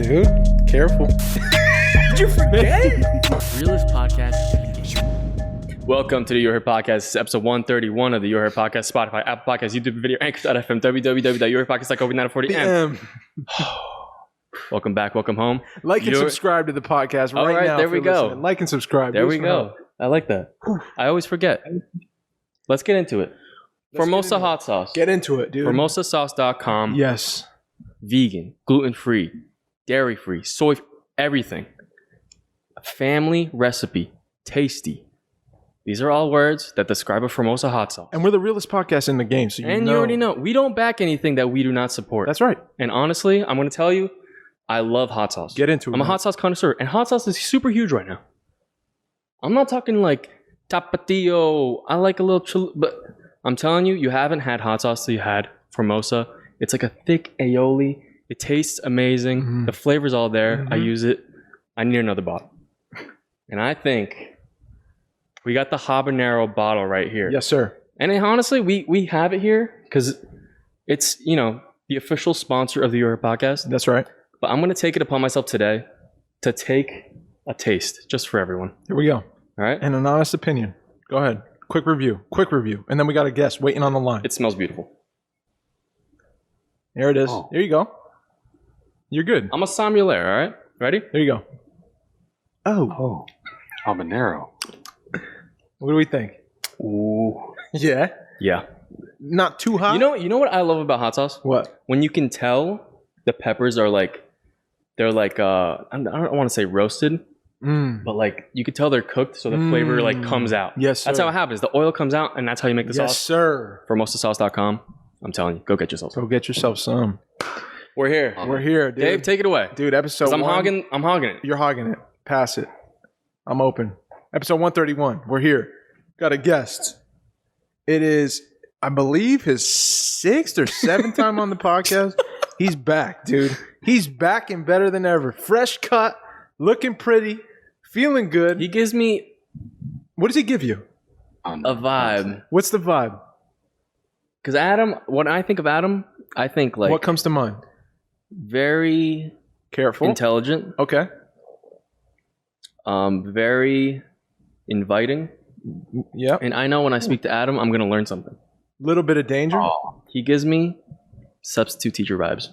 dude. Careful. Did you forget? Realist podcast. Welcome to the Your Hair Podcast. This is episode 131 of the Your Hair Podcast, Spotify, Apple Podcasts, YouTube video, Anchor.fm, www.yourhairpodcast.covid940m. Welcome back. Welcome home. Like and subscribe to the podcast right, now. There we go. Listening. Like and subscribe. There we go. I like that. I always forget. Let's get into it. Formosa hot sauce. Get into it, dude. FormosaSauce.com. Yes. Vegan, gluten-free, dairy-free, soy, everything. A family recipe. Tasty. These are all words that describe a Formosa hot sauce. And we're the realest podcast in the game, so you already know. We don't back anything that we do not support. That's right. And honestly, I'm going to tell you, I love hot sauce. Get into it. I'm a hot sauce connoisseur, and hot sauce is super huge right now. I'm not talking like tapatio. I like a little but I'm telling you, you haven't had hot sauce till you had Formosa. It's like a thick aioli. It tastes amazing. Mm-hmm. The flavor's all there. Mm-hmm. I use it. I need another bottle. And I think we got the habanero bottle right here. Yes, sir. And honestly, we have it here because it's, the official sponsor of the Your Hair Podcast. That's right. But I'm going to take it upon myself today to take a taste just for everyone. Here we go. All right? And an honest opinion. Go ahead. Quick review. And then we got a guest waiting on the line. It smells beautiful. There it is. Oh. There you go. You're good. I'm a sommelier, all right? Ready? There you go. Oh. Habanero. What do we think? Ooh. Yeah? Yeah. Not too hot? You know what I love about hot sauce? What? When you can tell the peppers are I don't want to say roasted, but like you can tell they're cooked so the flavor comes out. Yes, sir. That's how it happens. The oil comes out and that's how you make the sauce. Yes, sir. FormosaSauce.com. I'm telling you, go get yourself some. Go get yourself some. We're here. We're here, dude. Dave, take it away. Dude, episode 1. I'm hogging it. You're hogging it. Pass it. I'm open. Episode 131. We're here. Got a guest. It is, I believe, his 6th or 7th time on the podcast. He's back, dude. He's back and better than ever. Fresh cut, looking pretty, feeling good. He gives me What does he give you? a vibe. What's the vibe? Because Adam, when I think of Adam, I think like What comes to mind? very Careful. intelligent, Okay. very inviting. Yep. And I know when I speak to Adam, I'm going to learn something. Little bit of danger. Oh. He gives me substitute teacher vibes.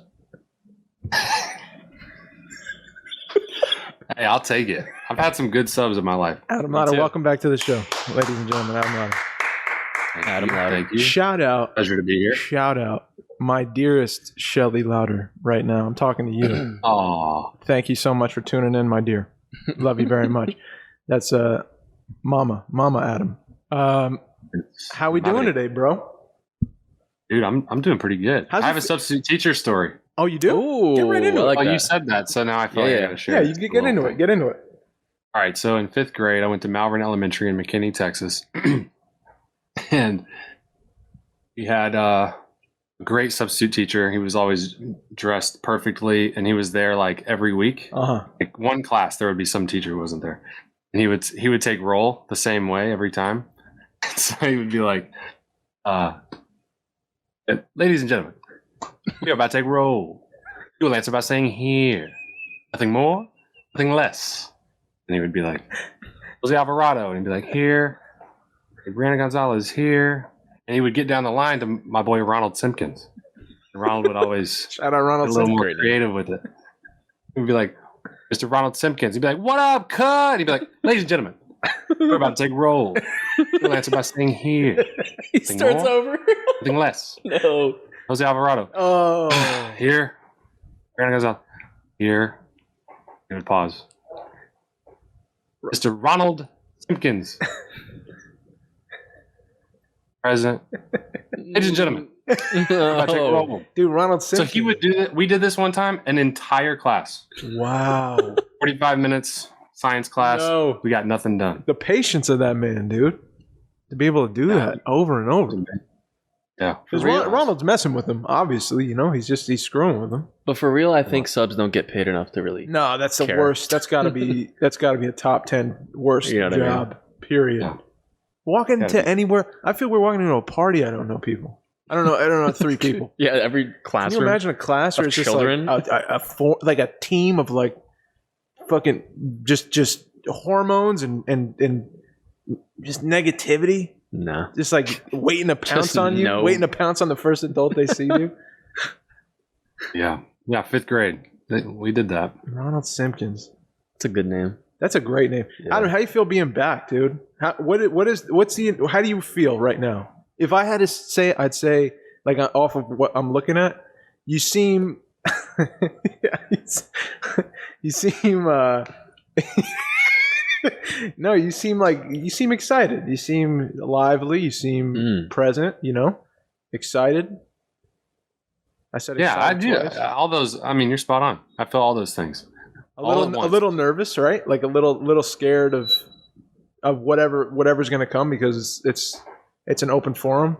Hey, I'll take it. I've had some good subs in my life. Adam Lowder, welcome back to the show. Ladies and gentlemen, Adam Lowder. Adam Lowder. Thank you. Shout out. Pleasure to be here. Shout out. My dearest Shelly Lowder right now. I'm talking to you. Aw. Thank you so much for tuning in, my dear. Love you very much. That's Mama Adam. How we doing today, bro? Dude, I'm doing pretty good. I have a substitute teacher story. Oh, you do? Ooh, Get right into I it. like that. You said that, so now I feel like I gotta share. Yeah, you can get into it. Get into it. All right, so in 5th grade, I went to Malvern Elementary in McKinney, Texas. And we had a great substitute teacher. He was always dressed perfectly, and he was there like every week. Like one class, there would be some teacher who wasn't there. And he would take roll the same way every time. So he would be like, ladies and gentlemen, we are about to take roll. You will answer by saying here. Nothing more, nothing less. And he would be like, Jose Alvarado. And he'd be like, here. Brianna Gonzalez, here. And he would get down the line to my boy Ronald Simpkins. And Ronald would always Shout out Ronald be a little more Simpkins. creative with it. He would be like, Mr. Ronald Simpkins. He'd be like, what up, cut? He'd be like, ladies and gentlemen, we're about to take roll. You'll answer by saying here. He Nothing starts more, over. nothing less. No. Jose Alvarado. Oh. Here. Brianna Gonzalez. Here. He would pause. Mr. Ronald Simpkins. Present. Ladies and gentlemen. We're about to take roll. Dude, Ronald So Simpkins. he would do that. We did this one time, an entire class. Wow. 45 minutes, science class. No. We got nothing done. The patience of that man, dude. To be able to do that over and over. Yeah. Because Ronald's messing with him, obviously. He's screwing with him. But for real, I think subs don't get paid enough to really. No, that's the care. worst. That's got to be a top 10 worst You know what I mean? job. Period. Yeah. Walking Gotta to be. anywhere. I feel we're walking into a party. I don't know people. I don't know, 3 people. Yeah, every Can you classroom. imagine a class where of it's just children? like like a team of like fucking just hormones and just negativity, No. just like waiting to pounce Just on you, no. waiting to pounce on the first adult they see you. Yeah. 5th grade. We did that. Ronald Simpkins. It's a good name. That's a great name. Yeah. How do you feel being back, dude? How do you feel right now? If I had to say, I'd say, like off of what I'm looking at, you seem, you seem, no, you seem excited. You seem lively. You seem present. Excited. I said, Yeah, I excited do. twice. All those. I mean, you're spot on. I feel all those things. A all little, at once. a little nervous, right? Like a little scared of whatever's going to come because it's an open forum.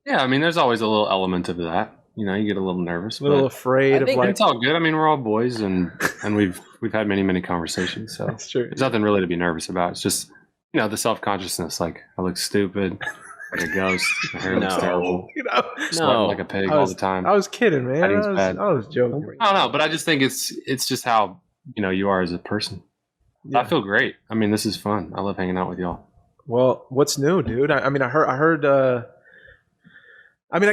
Yeah, I mean, there's always a little element of that. You get a little nervous, A little but afraid I of think like. it's all good. I mean, we're all boys, and we've had many conversations, so That's true. there's nothing really to be nervous about. It's just the self-consciousness. Like I look stupid, like a ghost. My hair looks No. terrible. Sweating No. like a pig all the time. I was kidding, man. Lighting's bad. I was joking. I don't know, but I just think it's just how you are as a person. Yeah. I feel great. I mean, this is fun. I love hanging out with y'all. Well, what's new, dude? I mean, I heard. I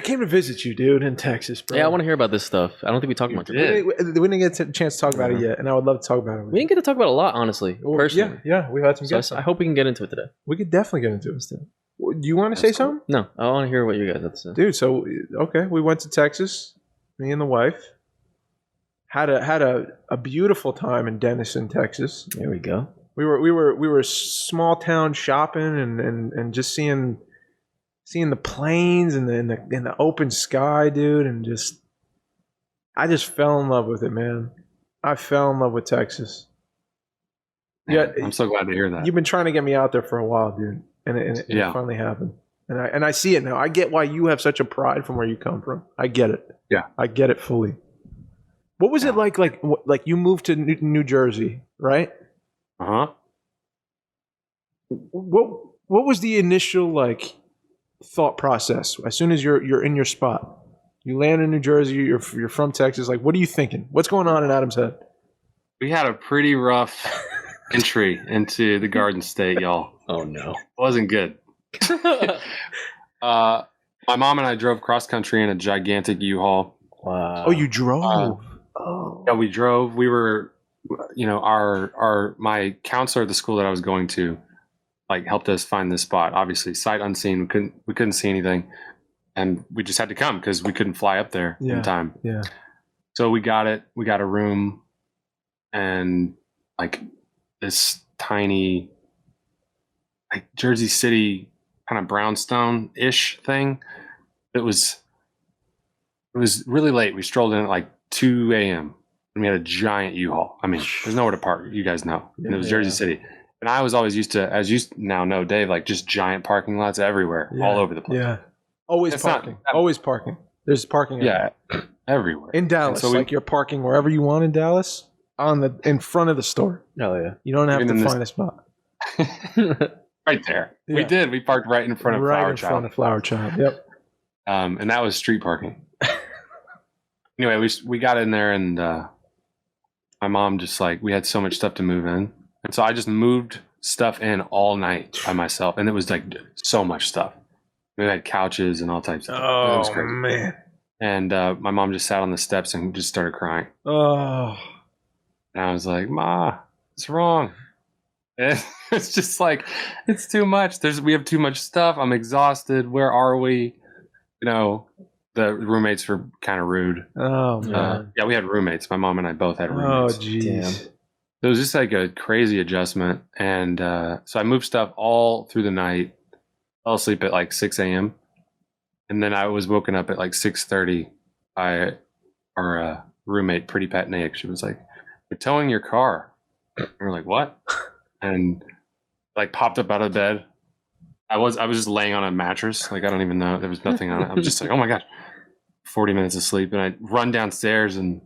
came to visit you, dude, in Texas, bro. Yeah, I want to hear about this stuff. I don't think we talked much about it. We didn't get a chance to talk about it yet, and I would love to talk about it. With We didn't get to talk about it a lot, honestly, you. personally. Yeah, we've had some So guests. I hope we can get into it today. We could definitely get into it. Do you want to say That's cool. something, No, I want to hear what you guys have to say. dude? So okay, we went to Texas. Me and the wife had a beautiful time in Denison, Texas. There we go. We were small town shopping and just seeing the plains and in the open sky, dude, and I just fell in love with it, man. I fell in love with Texas. Yeah, I'm so glad to hear that. you've been trying to get me out there for a while, dude, and it finally happened. And I see it now. I get why you have such a pride from where you come from. I get it. Yeah. I get it fully. What was it like? Like you moved to New Jersey, right? Uh-huh. What was the initial like thought process as soon as you're in your spot? You land in New Jersey. You're from Texas. Like, what are you thinking? What's going on in Adam's head? We had a pretty rough entry into the Garden State, y'all. Oh, no. It wasn't good. My mom and I drove cross country in a gigantic U-Haul. Wow. Oh, you drove. Oh. Yeah, we drove. We were, my counselor at the school that I was going to, like, helped us find this spot. Obviously, sight unseen. We couldn't see anything, and we just had to come because we couldn't fly up there in time. Yeah. So we got it. We got a room, and like this tiny, like Jersey City kind of brownstone-ish thing. It was really late. We strolled in at like 2 a.m. and we had a giant U-Haul. I mean, there's nowhere to park. You guys know. And it was Jersey City. And I was always used to, as you now know, Dave, like just giant parking lots everywhere, all over the place. Yeah. Always It's parking. not- Always parking. There's parking. Yeah, everywhere. In Dallas, And so like you're parking wherever you want in Dallas, in front of the store. Oh, yeah. You don't have Even to in find a spot. right there. We Yeah. did. We parked right in front of Right Flower in Child. front of Flower Child. Yep. And that was street parking. Anyway, we got in there, and my mom just we had so much stuff to move in, and so I just moved stuff in all night by myself, and it was like so much stuff. We had couches and all types of stuff. It was Oh crazy. man. And my mom just sat on the steps and just started crying, Oh. and I was like, "Ma, what's wrong?" And it's just like, it's too much. We have too much stuff. I'm exhausted. Where are we? The roommates were kind of rude. Oh man. Yeah, we had roommates. My mom and I both had Oh roommates. jeez. It was just like a crazy adjustment. And so I moved stuff all through the night. Fell asleep at like 6 a.m. And then I was woken up at like 6:30 by our roommate, Pretty Pat Nick. She was like, "We're towing your car." And we're like, "What?" And like popped up out of bed. I was just laying on a mattress. Like, I don't even know. There was nothing on it. I'm just like, oh my gosh, 40 minutes of sleep. And I run downstairs, and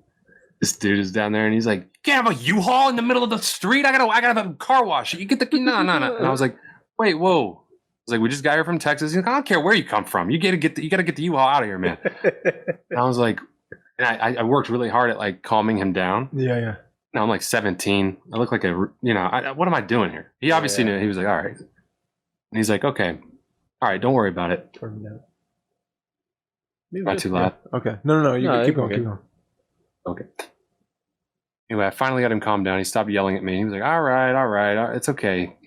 this dude is down there, and he's like, "You can't have a U-Haul in the middle of the street. I gotta have a car wash. You get the no. And I was like, wait, whoa. was like, we just got here from Texas. He's like, I don't care where you come from. You got to get the U-Haul out of here, man. And I was like, and I worked really hard at like calming him down. Yeah. Now I'm like 17. I look like what am I doing here? He obviously knew. He was like, all right. And he's like, okay, all right, don't worry about it. Turn it down. Not too loud. Okay. No. You keep going. okay. Keep going. Okay. Anyway, I finally got him calmed down. He stopped yelling at me. He was like, all right, it's okay.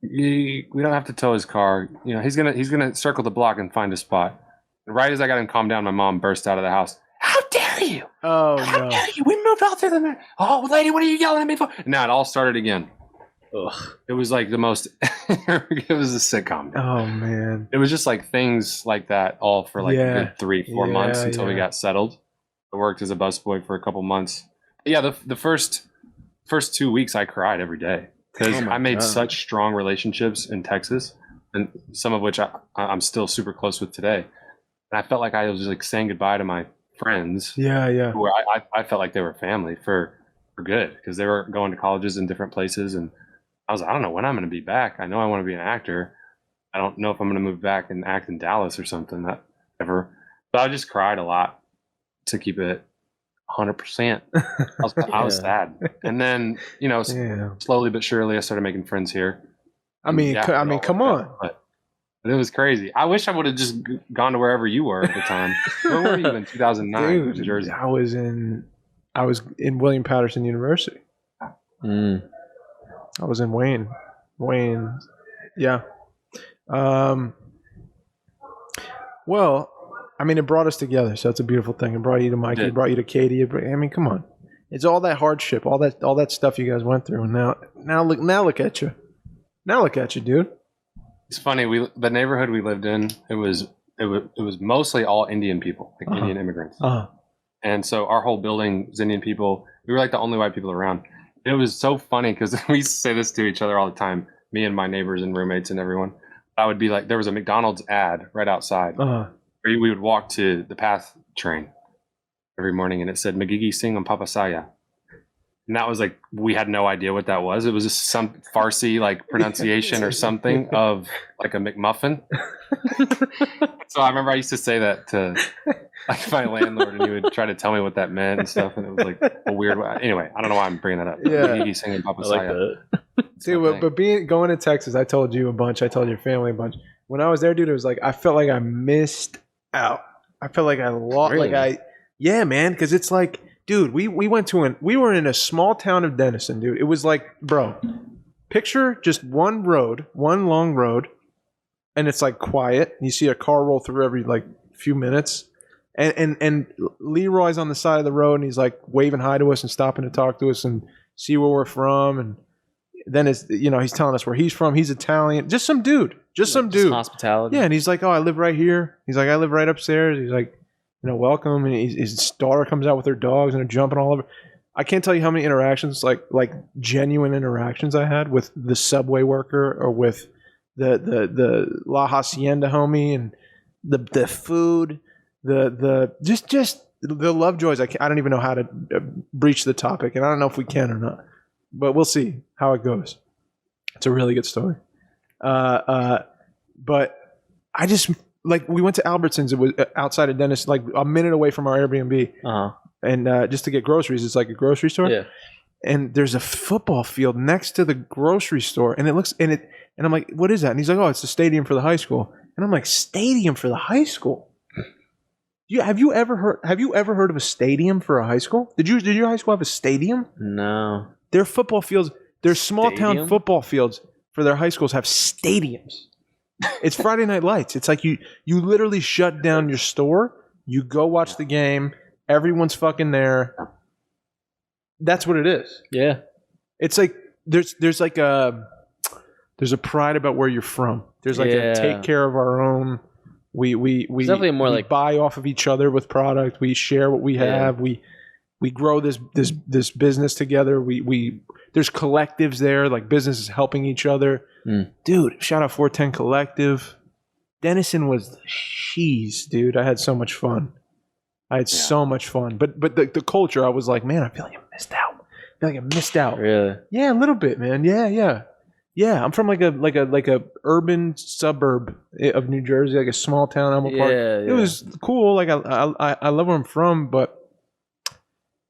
We don't have to tow his car. He's gonna circle the block and find a spot. And right as I got him calmed down, my mom burst out of the house. How dare you? Oh, How dare you? We moved out there. Oh, lady, what are you yelling at me for? Now it all started again. Ugh. It was like the most. It was a sitcom. Oh man. It was just like things like that, all for like a good 3-4 months until we got settled. I worked as a busboy for a couple months. Yeah, the first 2 weeks I cried every day because I made such strong relationships in Texas, and some of which I'm still super close with today. And I felt like I was just like saying goodbye to my friends. Yeah. Who I felt like they were family for good because they were going to colleges in different places, and I was like, I don't know when I'm going to be back. I know I want to be an actor. I don't know if I'm going to move back and act in Dallas or something. That ever, but I just cried a lot to keep it 100%. I was sad, and then slowly but surely I started making friends here. I mean, come on. But it was crazy. I wish I would have just gone to wherever you were at the time. Where were you in 2009 in New Jersey? I was in William Patterson University. I was in Wayne. Yeah. Well, I mean, it brought us together, so it's a beautiful thing. It brought you to Mikey, it brought you to Katie. I mean, come on. It's all that hardship, all that stuff you guys went through, and now look at you. Now look at you, dude. It's funny. The neighborhood we lived in, it was mostly all Indian people, like Indian immigrants. And so our whole building was Indian people. We were like the only white people around. It was so funny because we used to say this to each other all the time, me and my neighbors and roommates and everyone. I would be like, there was a McDonald's ad right outside. We would walk to the PATH train every morning, and it said "Magigi Singh Papasaya," and that was like we had no idea what that was. It was just some Farsi like pronunciation or something of like a McMuffin. So I remember I used to say that to like my landlord, and he would try to tell me what that meant and stuff, and it was like a weird way. Anyway, I don't know why I'm bringing that up. Yeah, Magigi Singh Papasaya. See, but going to Texas, I told you a bunch. I told your family a bunch. When I was there, dude, it was like I felt like I missed out. I felt like I lost. Really? Yeah, man, because it's like, dude, we were in a small town of Denison, dude. It was like, bro, picture just one long road, and it's like quiet. You see a car roll through every like few minutes, and Leroy's on the side of the road, and he's like waving hi to us and stopping to talk to us and see where we're from, and then it's he's telling us where he's from. He's Italian, just some dude. Just hospitality. Yeah, and he's like, oh, I live right here. He's like, I live right upstairs. He's like, welcome. And his daughter comes out with her dogs and they're jumping all over. I can't tell you how many interactions, like genuine interactions I had with the subway worker or with the La Hacienda homie and the food, the the love joys. I don't even know how to breach the topic, and I don't know if we can or not, but we'll see how it goes. It's a really good story. But I just we went to Albertsons. It was outside of Dennis, like a minute away from our Airbnb, and just to get groceries. It's like a grocery store. Yeah. And there's a football field next to the grocery store, and and I'm like, what is that? And he's like, oh, it's the stadium for the high school. And I'm like, stadium for the high school? Have you ever heard of a stadium for a high school? Did your high school have a stadium? No. Their football fields, their small town football fields for their high schools have stadiums. It's Friday Night Lights. It's like you literally shut down your store, you go watch the game, everyone's fucking there. That's what it is. Yeah. It's like there's a pride about where you're from. There's like a take care of our own. We definitely more we buy off of each other with product. We share what we have. We grow this business together. We there's collectives there, like businesses helping each other. Dude, shout out 410 Collective. Denison was the cheese, dude. I had so much fun. So much fun. But the culture, I was like, man, I feel like I missed out. Really? Yeah, a little bit, man. Yeah. Yeah, I'm from like a urban suburb of New Jersey, like a small town, Elmwood Park. Yeah, It was cool. Like I love where I'm from, but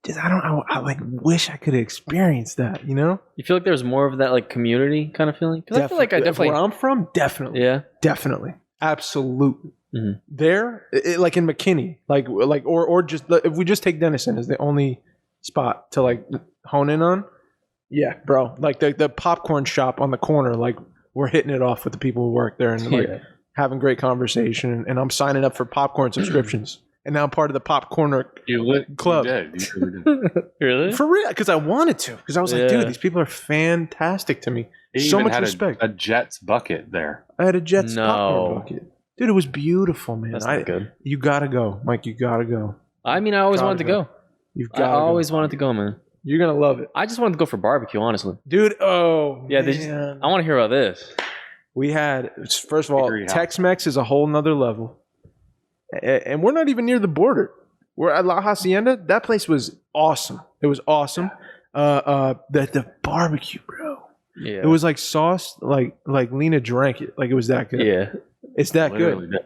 just I don't know. I like wish I could have experienced that. You know? You feel like there's more of that like community kind of feeling? Because I feel like I definitely. Where I'm from, definitely. Yeah. Definitely. Absolutely. Mhm. There, like in McKinney, or just if we just take Denison as the only spot to like hone in on. Yeah, bro. Like the popcorn shop on the corner, like we're hitting it off with the people who work there and like having great conversation. And I'm signing up for popcorn subscriptions. And now I'm part of the popcorn club. You did. You really did. Really? For real, because I wanted to. Because I was like, dude, these people are fantastic to me. He so even much had respect. a Jets bucket there. I had a Jets popcorn bucket. Dude, it was beautiful, man. That's not good. You gotta go, Mike. You gotta go. I mean, I always wanted to go. You've I got. always wanted to go, man. You're gonna love it, I just wanted to go for barbecue, honestly. dude. Oh, Yeah, man. I want to hear about this. We had, first of all, Tex-Mex is a whole nother level, and we're not even near the border. We're at La Hacienda. That place was awesome. It was awesome. The barbecue, bro. Yeah. It was like sauce, like Lena drank it. Like it was that good. Yeah. It's that Literally good.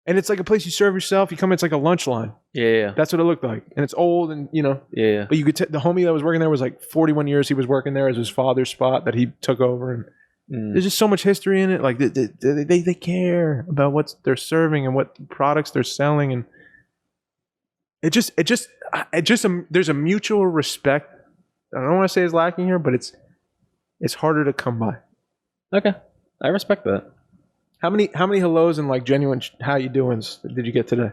And it's like a place you serve yourself. You come in, it's like a lunch line. Yeah. That's what it looked like. And it's old and, you know. Yeah. But you could the homie that was working there was like 41 years he was working there as his father's spot that he took over. And there's just so much history in it. Like they care about what they're serving and what products they're selling. And there's a mutual respect. I don't want to say it's lacking here, but it's harder to come by. Okay. I respect that. How many hellos and like genuine how you doings did you get today?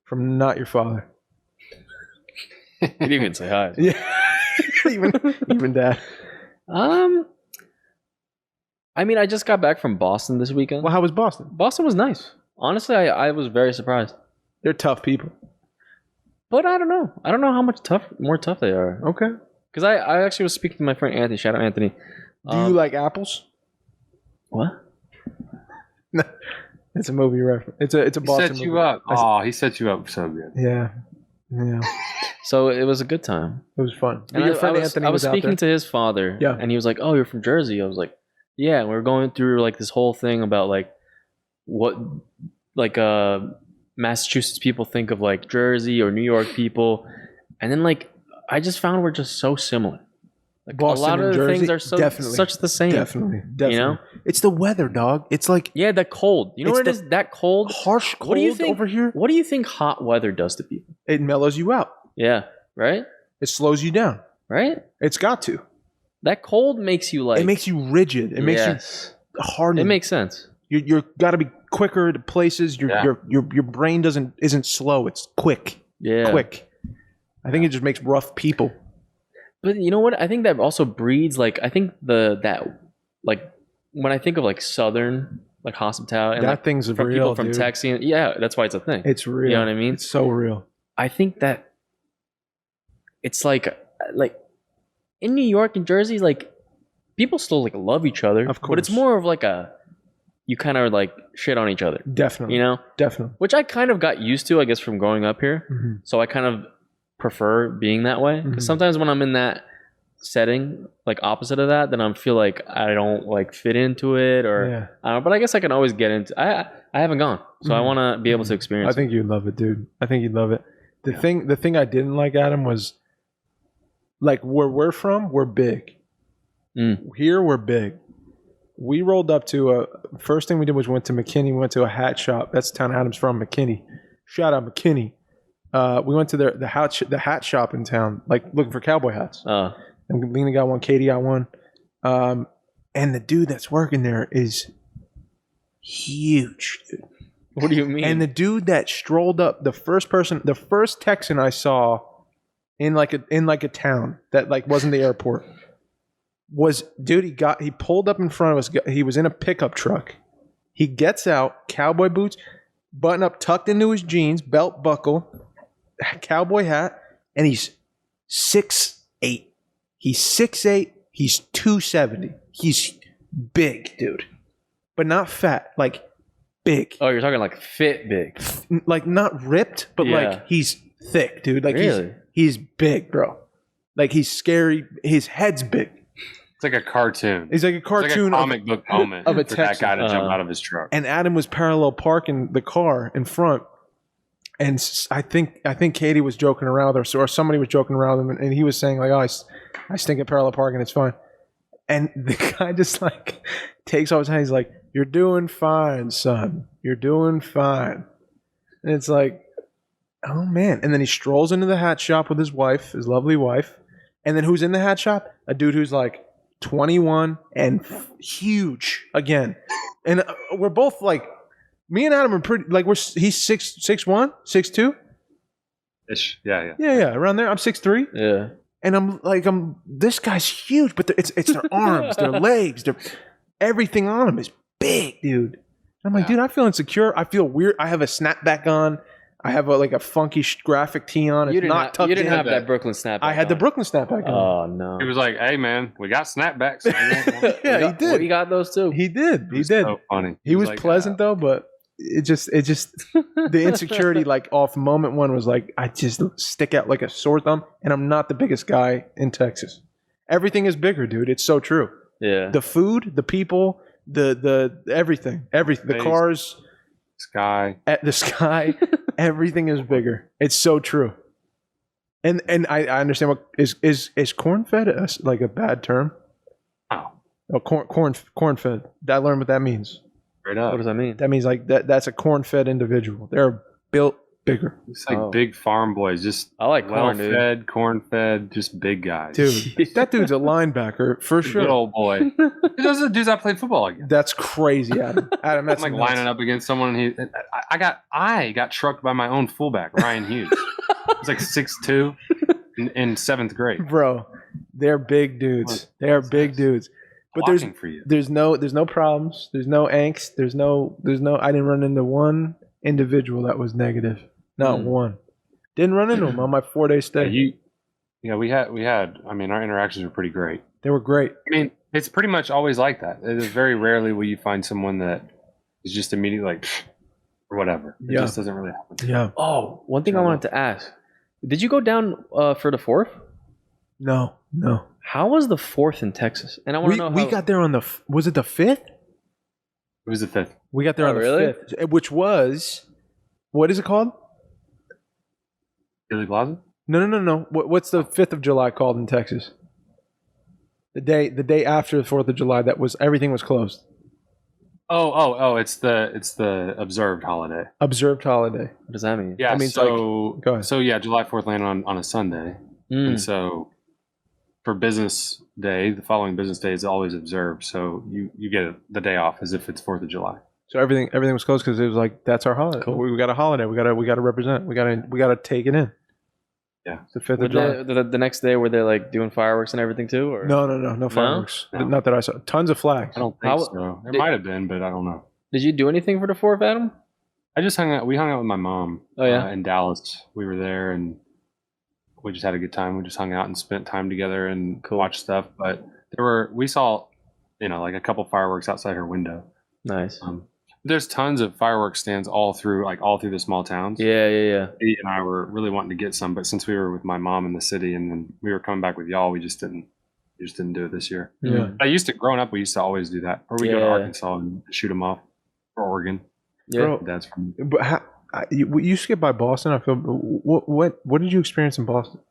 From not your father. You didn't even say hi. Yeah. even dad. I mean, I just got back from Boston this weekend. Well, how was Boston? Boston was nice. Honestly, I was very surprised. They're tough people. But I don't know. I don't know how much more tough they are. Okay. Because I actually was speaking to my friend Anthony. Shout out Anthony. Do you like apples? What? No, it's a movie reference. It's a He Boston set movie. you up. Oh, he set you up so good. Yeah. So it was a good time. It was fun. And Your friend Anthony I was out speaking there? to his father. Yeah. And he was like, "Oh, you're from Jersey." I was like, "Yeah." And we were going through like this whole thing about like what like Massachusetts people think of like Jersey or New York people, and then like I just found we're just so similar. Like Boston a lot and of the Jersey? things are Definitely. such the same. Definitely. You know? It's the weather, dog. It's like Yeah, that cold. You know It's what it is? That cold. harsh cold What do you think over here. What do you think hot weather does to people? It mellows you out. Yeah. Right. It slows you down. Right. It's got to. That cold makes you like. It makes you rigid. It makes yes. you hardened. It makes sense. You're got to be quicker to places. Your brain isn't slow. It's quick. Yeah. Quick. I think it just makes rough people. But you know what? I think that also breeds like I think that like when I think of like Southern like hospitality and That like, thing's from real, people from dude. Texas, yeah, that's why it's a thing. It's real. You know what I mean? It's so real. I think that it's like in New York and Jersey, like people still like love each other, Of but it's course. more of like you kind of like shit on each other, Definitely. you know? Definitely. Which I kind of got used to, I guess, from growing up here. Mm-hmm. So I kind of prefer being that way. 'Cause Mhm. sometimes when I'm in that setting, like opposite of that, then I feel like I don't like fit into it, or Yeah. I don't. But I guess I can always get into. I haven't gone, so I Mhm. want to be able to experience. I think you'd love it, dude. I think you'd love it. The thing I didn't like, Adam, was like where we're from, we're big. Here we're big. We rolled up to first thing we did was went to McKinney. We went to a hat shop. That's the town Adam's from, McKinney. Shout out McKinney. We went to the hat shop in town, like looking for cowboy hats. And Lena got one, Katie got one. And the dude that's working there is huge, dude. What do you mean? And the dude that strolled up, the first Texan I saw in like a town that like wasn't the airport was, dude, he pulled up in front of us. He was in a pickup truck. He gets out, cowboy boots, button up tucked into his jeans, belt buckle, cowboy hat, and he's 6'8". He's 6'8". He's 270. He's big, dude. But not fat, like big. Oh, you're talking like fit big. Like not ripped, but Yeah. like he's thick, dude. Like Really? he's big, bro. Like he's scary. His head's big. It's like a cartoon. He's like a It's like cartoon a comic book moment of a for that Texas. guy to jump out of his truck. And Adam was parallel parking the car in front. And I think Katie was joking around with her, or somebody was joking around with him, and he was saying like, "Oh, I stink at parallel parking. It's fine." And the guy just like takes off his hand. He's like, "You're doing fine, son. You're doing fine." And it's like, oh man. And then he strolls into the hat shop with his wife, his lovely wife. And then who's in the hat shop? A dude who's like 21 and huge again. And we're both like, me and Adam are pretty, like he's 6'1", 6'2". Ish. Yeah. Yeah, around there. I'm 6'3". Yeah. And I'm like, this guy's huge, but it's their arms, their legs, everything on him is big, dude. And I'm like, dude, I feel insecure. I feel weird. I have a snapback on. I have a funky graphic tee on. You didn't have that Brooklyn snapback. I had the Brooklyn snapback on. Oh no. He was like, "Hey man, we got snapbacks." Yeah, he did. We got those too. He did. He did. So funny. He was like, pleasant though, but it just the insecurity like off moment one was like I just stick out like a sore thumb, and I'm not the biggest guy in Texas. Everything is bigger, dude. It's so true. Yeah. The food, the people, the everything, the cars, the sky, everything is bigger. It's so true. And I understand what is corn fed like a bad term? Oh, corn fed. I learned what that means. Straight up. What does that mean? That means like that's a corn fed individual. They're built bigger. It's like big farm boys, just I like corn, dude. well-fed, corn-fed, just big guys. Dude, that dude's a linebacker for sure. Good old boy. Those are the dudes I played football against. That's crazy, Adam. Adam, that's I'm like nuts. lining up against someone. And I got trucked by my own fullback, Ryan Hughes. He's like 6'2" in 7th grade. Bro, they're big dudes. They are big dudes. But there's no problems. There's no angst. There's no. I didn't run into one individual that was negative. Not one. Didn't run into him on my 4-day stay. We had. I mean, our interactions were pretty great. They were great. I mean, it's pretty much always like that. It is very rarely will you find someone that is just immediately like, or whatever. It just doesn't really happen. Yeah. Oh, one thing I wanted to ask. Did you go down for the 4th? No. How was the 4th in Texas? And I want to know how... We got there on was it the 5th? It was the 5th. We got there on the 5th, which was, what is it called? Billy Plaza? No. What's the 5th of July called in Texas? The day after the 4th of July, everything was closed. Oh! It's the observed holiday. Observed holiday. What does that mean? Yeah. That means go ahead. So yeah, July 4th landed on a Sunday, and Mm. so for business day, the following business day is always observed. So you get the day off as if it's 4th of July. So everything was closed because it was like that's our holiday. Cool. We got a holiday. We got to represent. We got to take it in. Yeah. It's the 5th of July. The next day, were they like doing fireworks and everything too? Or No fireworks. No? Not that I saw. Tons of flags. I don't think so. There might have been, but I don't know. Did you do anything for the 4th, Adam? I just hung out. We hung out with my mom. Oh yeah. In Dallas. We were there and we just had a good time. We just hung out and spent time together and watched stuff. But we saw, like a couple fireworks outside her window. Nice. There's tons of fireworks stands all through the small towns. Yeah. He and I were really wanting to get some, but since we were with my mom in the city and then we were coming back with y'all, we just didn't do it this year. Yeah. Growing up, we used to always do that. Or we go to Arkansas and shoot them off, or Oregon. Yeah. Bro, That's from. But you skip by Boston. I feel. What did you experience in Boston?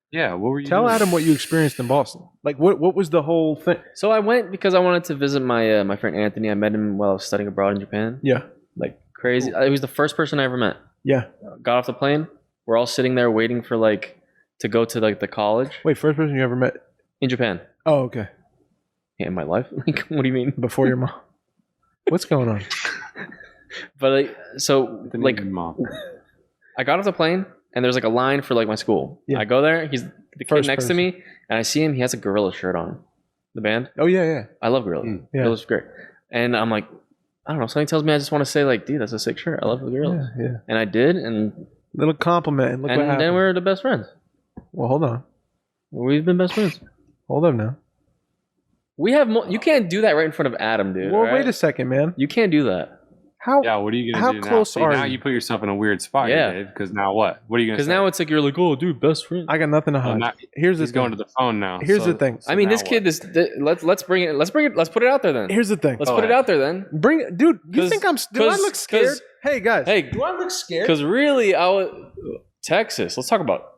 Yeah, what were you? Tell doing? Adam what you experienced in Boston. Like what was the whole thing? So I went because I wanted to visit my my friend Anthony. I met him while I was studying abroad in Japan. Yeah. Like crazy. He was the first person I ever met. Yeah. Got off the plane. We're all sitting there waiting for to go to the college. Wait, first person you ever met in Japan? Oh, okay. Yeah, in my life. What do you mean? Before your mom? What's going on? But Mom. I got off the plane and there's a line for my school. Yeah. I go there. He's the First kid next to me, and I see him. He has a gorilla shirt on. The band. Oh yeah. I love gorillas. Yeah. Gorillas are great. And I'm like, I don't know. Something tells me I just want to say dude, that's a sick shirt. I love the gorillas. Yeah. And I did, and Little compliment. Look what happened. then we're the best friends. Well, hold on. We've been best friends. Hold up now. We have. You can't do that right in front of Adam, dude. Well, right? wait a second, man. You can't do that. Yeah, what are you how gonna do close now? See, are now you? you put yourself in a weird spot, Yeah. here, Dave. Because now what? What are you gonna? Because say? now it's like you're like, oh, dude, best friend. I got nothing to Oh, hide. now Here's the he's thing. going to the phone now. Here's so- the thing. so I mean, now this kid. what? Let's bring it. Let's put it out there then. Here's the thing. Let's Go put it ahead. out there then. Bring it, dude. You 'Cause- think do I 'cause- look scared? 'cause- Hey guys. Hey, do I look scared? Because really, Texas. Let's talk about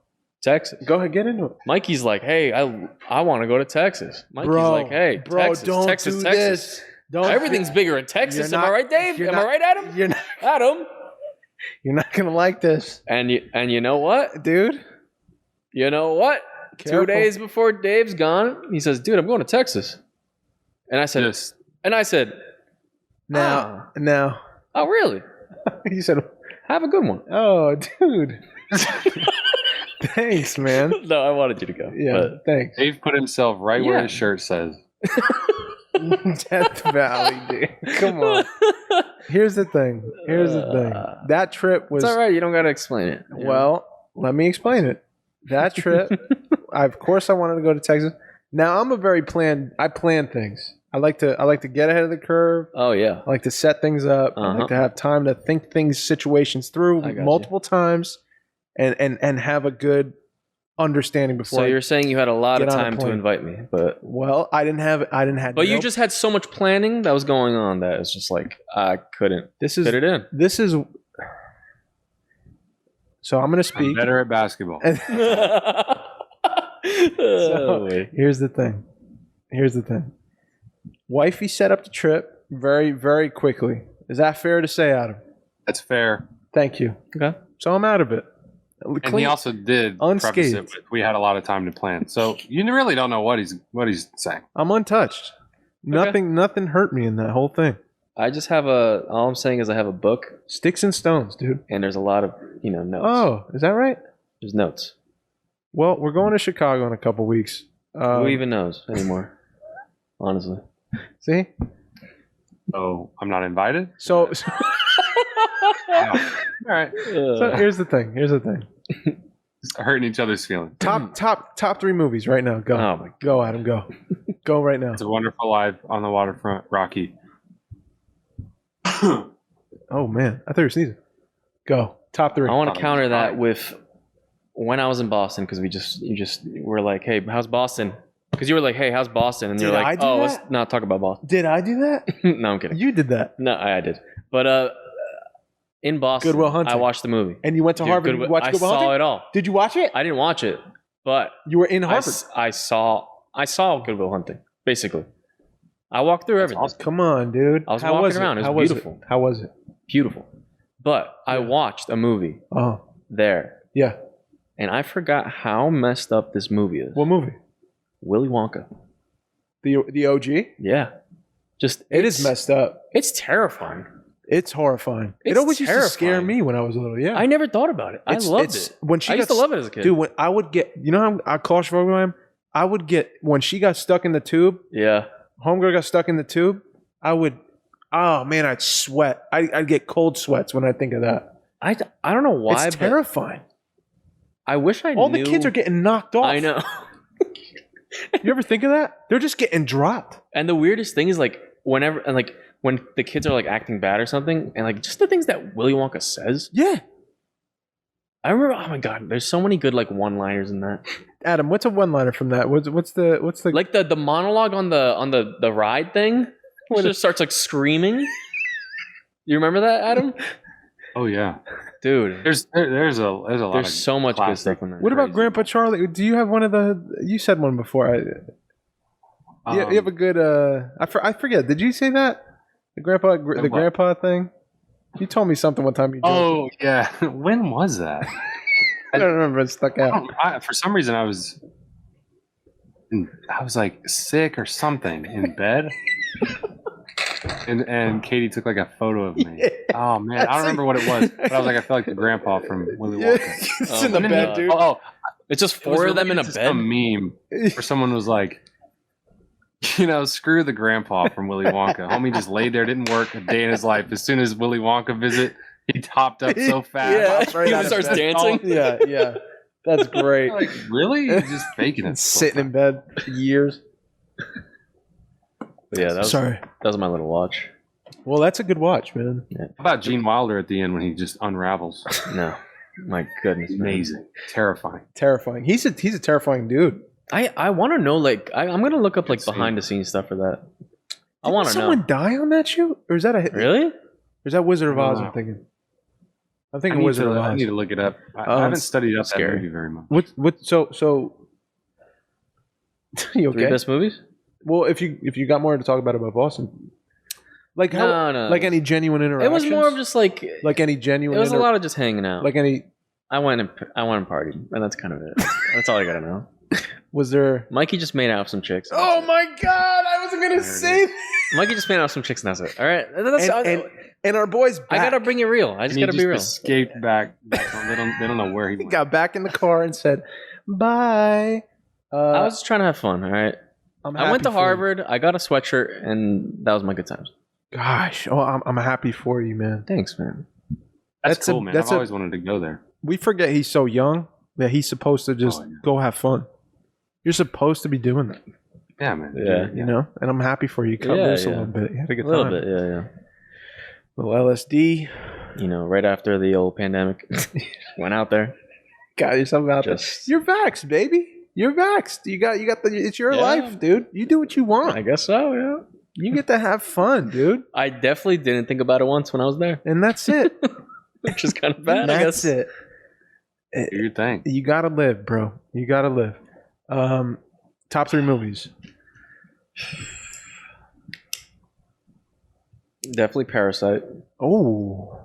Texas. Go ahead, get into it. Mikey's like, hey, I want to go to Texas. Mikey's Bro, like, hey, bro, Texas, don't Texas, do Texas. this. Don't. Everything's bigger in Texas. You're Am I not- right, Dave? you're Am not- I right, Adam? You're not. Adam. You're not gonna like this, And you know what? dude. You know what? Careful. 2 days before Dave's gone, he says, dude, I'm going to Texas. And I said, Just Now, oh, really? you said, Have a good one. "Oh, dude." Thanks, man. No, I wanted you to go. Yeah, thanks. Dave put himself right where Yeah. his shirt says. Death Valley, dude. Come on. Here's the thing. That trip was It's all right. You don't got to explain it. well. Let me explain it. That trip, of course, I wanted to go to Texas. Now I'm a very planned. I plan things. I like to get ahead of the curve. Oh, yeah. I like to set things up. I Uh-huh. like to have time to think situations through I got multiple times, and have a good understanding before. So you're saying you had a lot of get on a time to plane. invite me, but well, I didn't have. But you no- just had so much planning that was going on that it's just like I couldn't This is fit it in. this is. So I'm going to I'm speak. better at basketball. Oh, wait. Here's the thing. Wifey set up the trip very, very quickly. Is that fair to say, Adam? That's fair. Thank you. Okay. So I'm out of it. And he also did preface Unscathed. it with, we had a lot of time to plan. So you really don't know what he's saying. I'm untouched. Nothing hurt me in that whole thing. I just have all I'm saying is I have a book Sticks and stones, dude. and there's a lot of, notes. Oh, is that right? There's notes. Well, we're going to Chicago in a couple weeks. Who even knows anymore? Honestly. See? So I'm not invited. So Wow. All right. here's the thing. Just hurting each other's feelings. Top 3 movies right now. Go. Oh my Go, Adam. Go. Go right now. It's a Wonderful Life, On the Waterfront, Rocky. Oh man, I thought you were sneezing. Go. Top 3. I want to counter that with when I was in Boston because you just were like, hey, how's Boston? Because you were like, hey, how's Boston? And you're Did like, I do oh, that? let's not talk about Boston. Did I do that? No, I'm kidding. You did that. No, I did. But in Boston, Good Will Hunting. I watched the movie. And you went to Dude, Harvard. Good You Will- watched I Good Will saw Hunting? it all. Did you watch it? I didn't watch it, but You were in I, Harvard. I saw Good Will Hunting. Basically, I walked through everything. awesome. Come on, dude. I was How walking around. It was How was beautiful. How was it? Beautiful. But I watched a movie Oh, there, yeah. and I forgot how messed up this movie is. What movie? Willy Wonka. The OG? Yeah. Just It is messed up. It's terrifying. It's horrifying. It It's always used to scare terrifying. me when I was little. Yeah. I never thought about it. I loved it. When she I used got to love it as a kid. Dude, when I would get, you know how claustrophobic I am? I would get, when she got stuck in the tube, Yeah. homegirl got stuck in the tube, I'd sweat. I'd get cold sweats when I think of that. I don't know why, It's but terrifying. I wish I All knew. the kids are getting knocked off. I know. You ever think of that? They're just getting dropped. And the weirdest thing is like whenever and like when the kids are like acting bad or something, and like just the things that Willy Wonka says. Yeah. I remember. Oh my god, there's so many good like one-liners in that. Adam, what's a one-liner from that? What's the Like the monologue on the ride thing, where it just starts like screaming. You remember that, Adam? Oh yeah. Dude, There's a lot. there's of so much good classic- stuff in there. What about Crazy. Grandpa Charlie? Do you have one of the? You said one before. You have a good. I forget. Did you say that? The what? grandpa thing. You told me something one time. You joked. Oh yeah. When was that? I don't remember. It stuck out. For some reason I was like sick or something in bed. And Katie took like a photo of me. Yeah. Oh man, I don't remember what it was, but I was like, I feel like the grandpa from Willy Yeah, Wonka. it's Oh in the my bed, God. dude. Oh, It's just it was four of them in a related to bed. some meme where someone was like, screw the grandpa from Willy Wonka. Homie just laid there, didn't work a day in his life. As soon as Willy Wonka visit, he topped up so fast. Yeah. Pops right He out just of starts bed. dancing. Yeah. That's great. Like, really? He's just faking it. Sitting in bed for years. Yeah, that was Sorry. my little watch. Well, that's a good watch, man. How about Gene Wilder at the end when he just unravels? No, my goodness, man. Amazing, terrifying. Terrifying. He's a terrifying dude. I want to know, like, I'm gonna look up like Insane. behind the scenes stuff for that. I Didn't want to know. someone die on that shoot, or is that a hit? Really? Or is that Wizard of Oz? Wow. I'm thinking I Wizard of Oz. need to look it up. I Oh, haven't studied up that scary. movie very much. What? So. You okay? Three best movies? Well, if you got more to talk about Boston, like how, No. like any genuine It interactions. was more of just like like any genuine. it was a lot of just hanging out. Like any. I went and partied, and that's kind of it. That's all I gotta know. Was there? Mikey just made out with some chicks. and Oh that's my God! I wasn't gonna say it. Mikey just made out with some chicks, and that's it. All right, that's, and our boys. Back. I gotta bring it real. I just And he gotta be real. Escaped back home. They don't know where he He went. got back in the car and said, "Bye." I was just trying to have fun. All right. I went to Harvard. I got a sweatshirt, and that was my good times. Gosh, I'm happy for you, man. Thanks, man. That's That's a- cool, man. that's I've a- always wanted to go there. We forget he's so young that he's supposed to just Oh, yeah. go have fun. You're supposed to be doing that, Yeah, man. Yeah. you know. And I'm happy for you. Cut Yeah, loose a yeah. little bit. You had a good A little time. bit, yeah. Little LSD. You know, right after the old pandemic, went out there. Got yourself out there. Just, You're vaxxed, baby. You're vaxxed. You got the. It's your Yeah. life, dude. You do what you want. I guess so. Yeah. You get to have fun, dude. I definitely didn't think about it once when I was there, And that's it. which is kind of bad. I That's guess. it. Do your thing. You gotta live, bro. You gotta live. Top 3 movies. Definitely Parasite, Oh.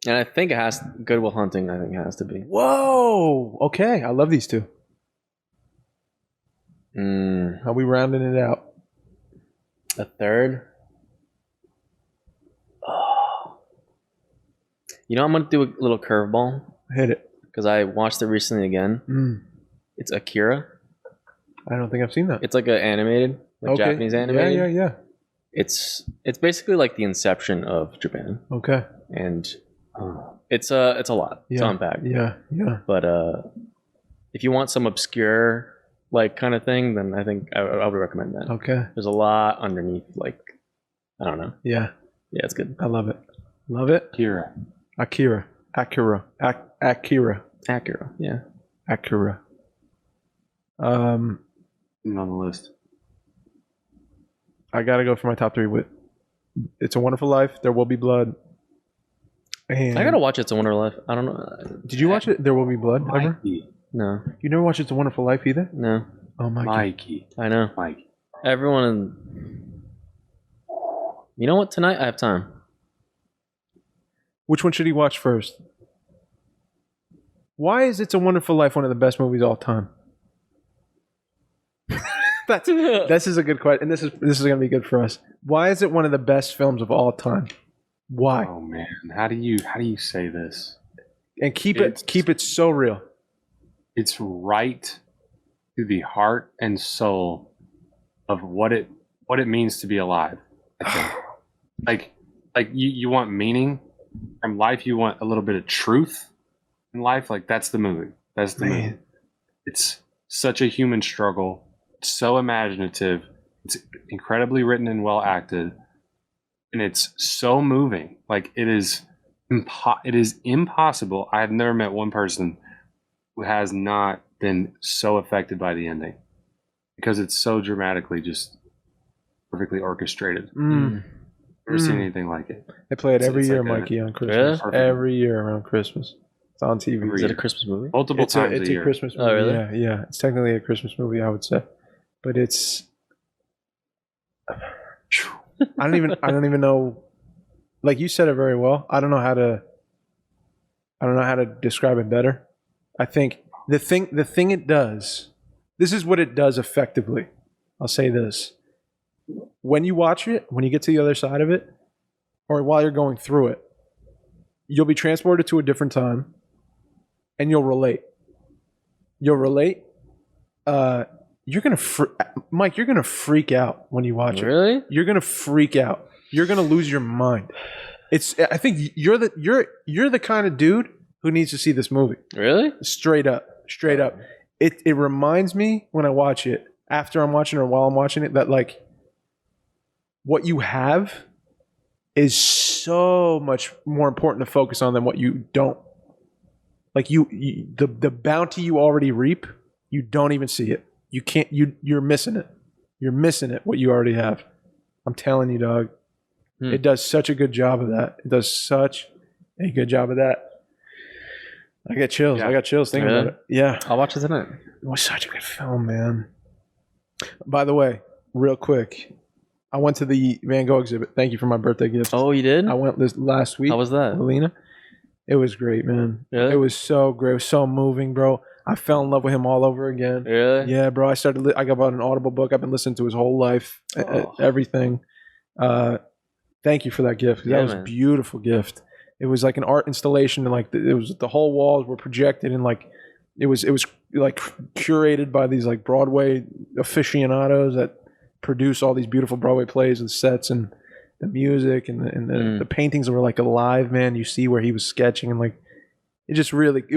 and I think it has Good Will Hunting. I think it has to be. Whoa. Okay. I love these two. How we rounding it out? A third. Oh. You know, I'm gonna do a little curveball Hit it. because I watched it recently again. It's Akira. I don't think I've seen that. It's like an animated, like Japanese animated. Yeah. It's basically like the inception of Japan, Okay. and it's a lot to unpack. Yeah. But if you want some obscure like kind of thing, then I think I would recommend that. Okay. There's a lot underneath, like I don't know. Yeah. Yeah, it's good. I love it. Love it. Kira. Akira. Acura, yeah. Akira. On the list. I gotta go for my top 3 with It's a Wonderful Life, There Will Be Blood. And I gotta watch It's a Wonderful Life. I don't know. Did you watch it? There Will Be Blood ever? Mikey. No, You never watched It's a Wonderful Life either? no. Oh my God. Mikey. I know. Mikey. Everyone. You know what? Tonight I have time. Which one should he watch first? Why is It's a Wonderful Life one of the best movies of all time? This is a good question, and this is gonna be good for us. Why is it one of the best films of all time? Why? Oh man, how do you say this? And keep it so real. It's right to the heart and soul of what it means to be alive. I think. like you want meaning from life. You want a little bit of truth in life. Like that's the movie. That's the movie. It's such a human struggle. It's so imaginative. It's incredibly written and well acted, and it's so moving. Like it is impossible. I have never met one person who has not been so affected by the ending because it's so dramatically just perfectly orchestrated. Never seen anything like it. They play it every It's year, like a- Mikey, on Christmas. Perfect. Every year around Christmas. It's on TV. Every Is it a year. Christmas movie? Multiple It's times a a year. Christmas movie. Oh, really? Yeah. It's technically a Christmas movie, I would say, but it's. I don't even know. Like you said it very well. I don't know how to describe it better. I think the thing it does. This is what it does effectively. I'll say this. When you watch it, when you get to the other side of it, or while you're going through it, you'll be transported to a different time, and you'll relate. You're gonna, Mike. You're gonna freak out when you watch it. Really? You're gonna freak out. You're gonna lose your mind. I think you're the kind of dude who needs to see this movie. Really? Straight up. It reminds me when I watch it, after I'm watching it or while I'm watching it, that like what you have is so much more important to focus on than what you don't. Like the bounty you already reap, you don't even see it. You can't. You're missing it. You're missing it. What you already have. I'm telling you, dog. It does such a good job of that. It does such a good job of that. I got chills. Yeah. I got chills thinking about it. Yeah. I'll watch it tonight. It was such a good film, man. By the way, real quick, I went to the Van Gogh exhibit. Thank you for my birthday gift. Oh, you did? I went this last week. How was that? Alina. It was great, man. Really? It was so great. It was so moving, bro. I fell in love with him all over again. Really? Yeah, bro. I got about an Audible book. I've been listening to his whole life, everything. Thank you for that gift. That was a beautiful gift. It was like an art installation, and like it was the whole walls were projected, and like it was like curated by these like Broadway aficionados that produce all these beautiful Broadway plays and sets, and the music and the paintings were like alive, man. You see where he was sketching, and like it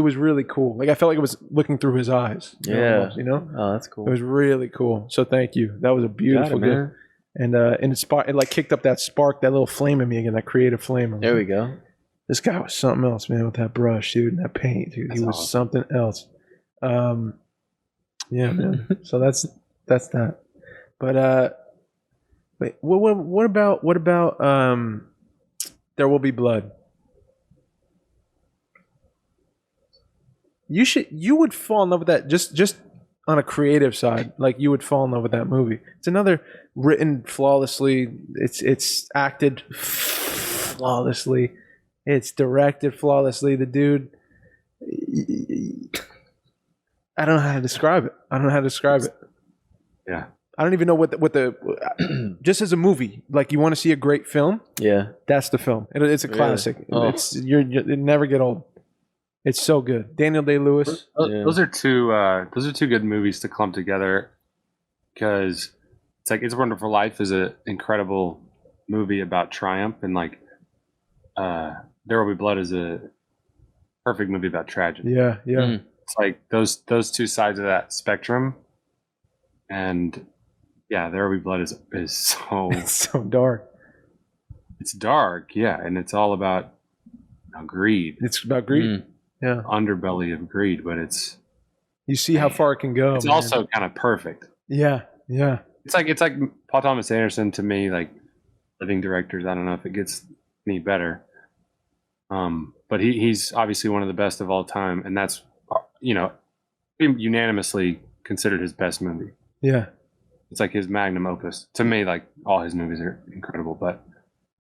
was really cool. Like I felt like I was looking through his eyes. Yeah. You know? Oh, that's cool. It was really cool. So thank you. That was a beautiful gift. And it like kicked up that spark, that little flame in me again, that creative flame. There we go. This guy was something else, man, with that brush, dude, and that paint, dude. He was something else. Yeah, man. So that's that. But wait, what about There Will Be Blood? You would fall in love with that just on a creative side. Like you would fall in love with that movie. It's another written flawlessly. It's acted flawlessly. It's directed flawlessly. The dude, I don't know how to describe it. Yeah. I don't even know what the just as a movie, like you want to see a great film. Yeah. That's the film. It's a classic. Oh. It never get old. It's so good. Daniel Day-Lewis. Those are two good movies to clump together, because it's like It's a Wonderful Life is an incredible movie about triumph, and like There Will Be Blood is a perfect movie about tragedy. Yeah. It's like those two sides of that spectrum, and yeah, There Will Be Blood is so It's so dark. It's dark, yeah, and it's all about greed. It's about greed. Yeah, underbelly of greed, but you see how far it can go. It's also kind of perfect. Yeah. It's like Paul Thomas Anderson to me, like living directors. I don't know if it gets any better. But he's obviously one of the best of all time, and that's unanimously considered his best movie. Yeah, it's like his magnum opus. To me, like all his movies are incredible, but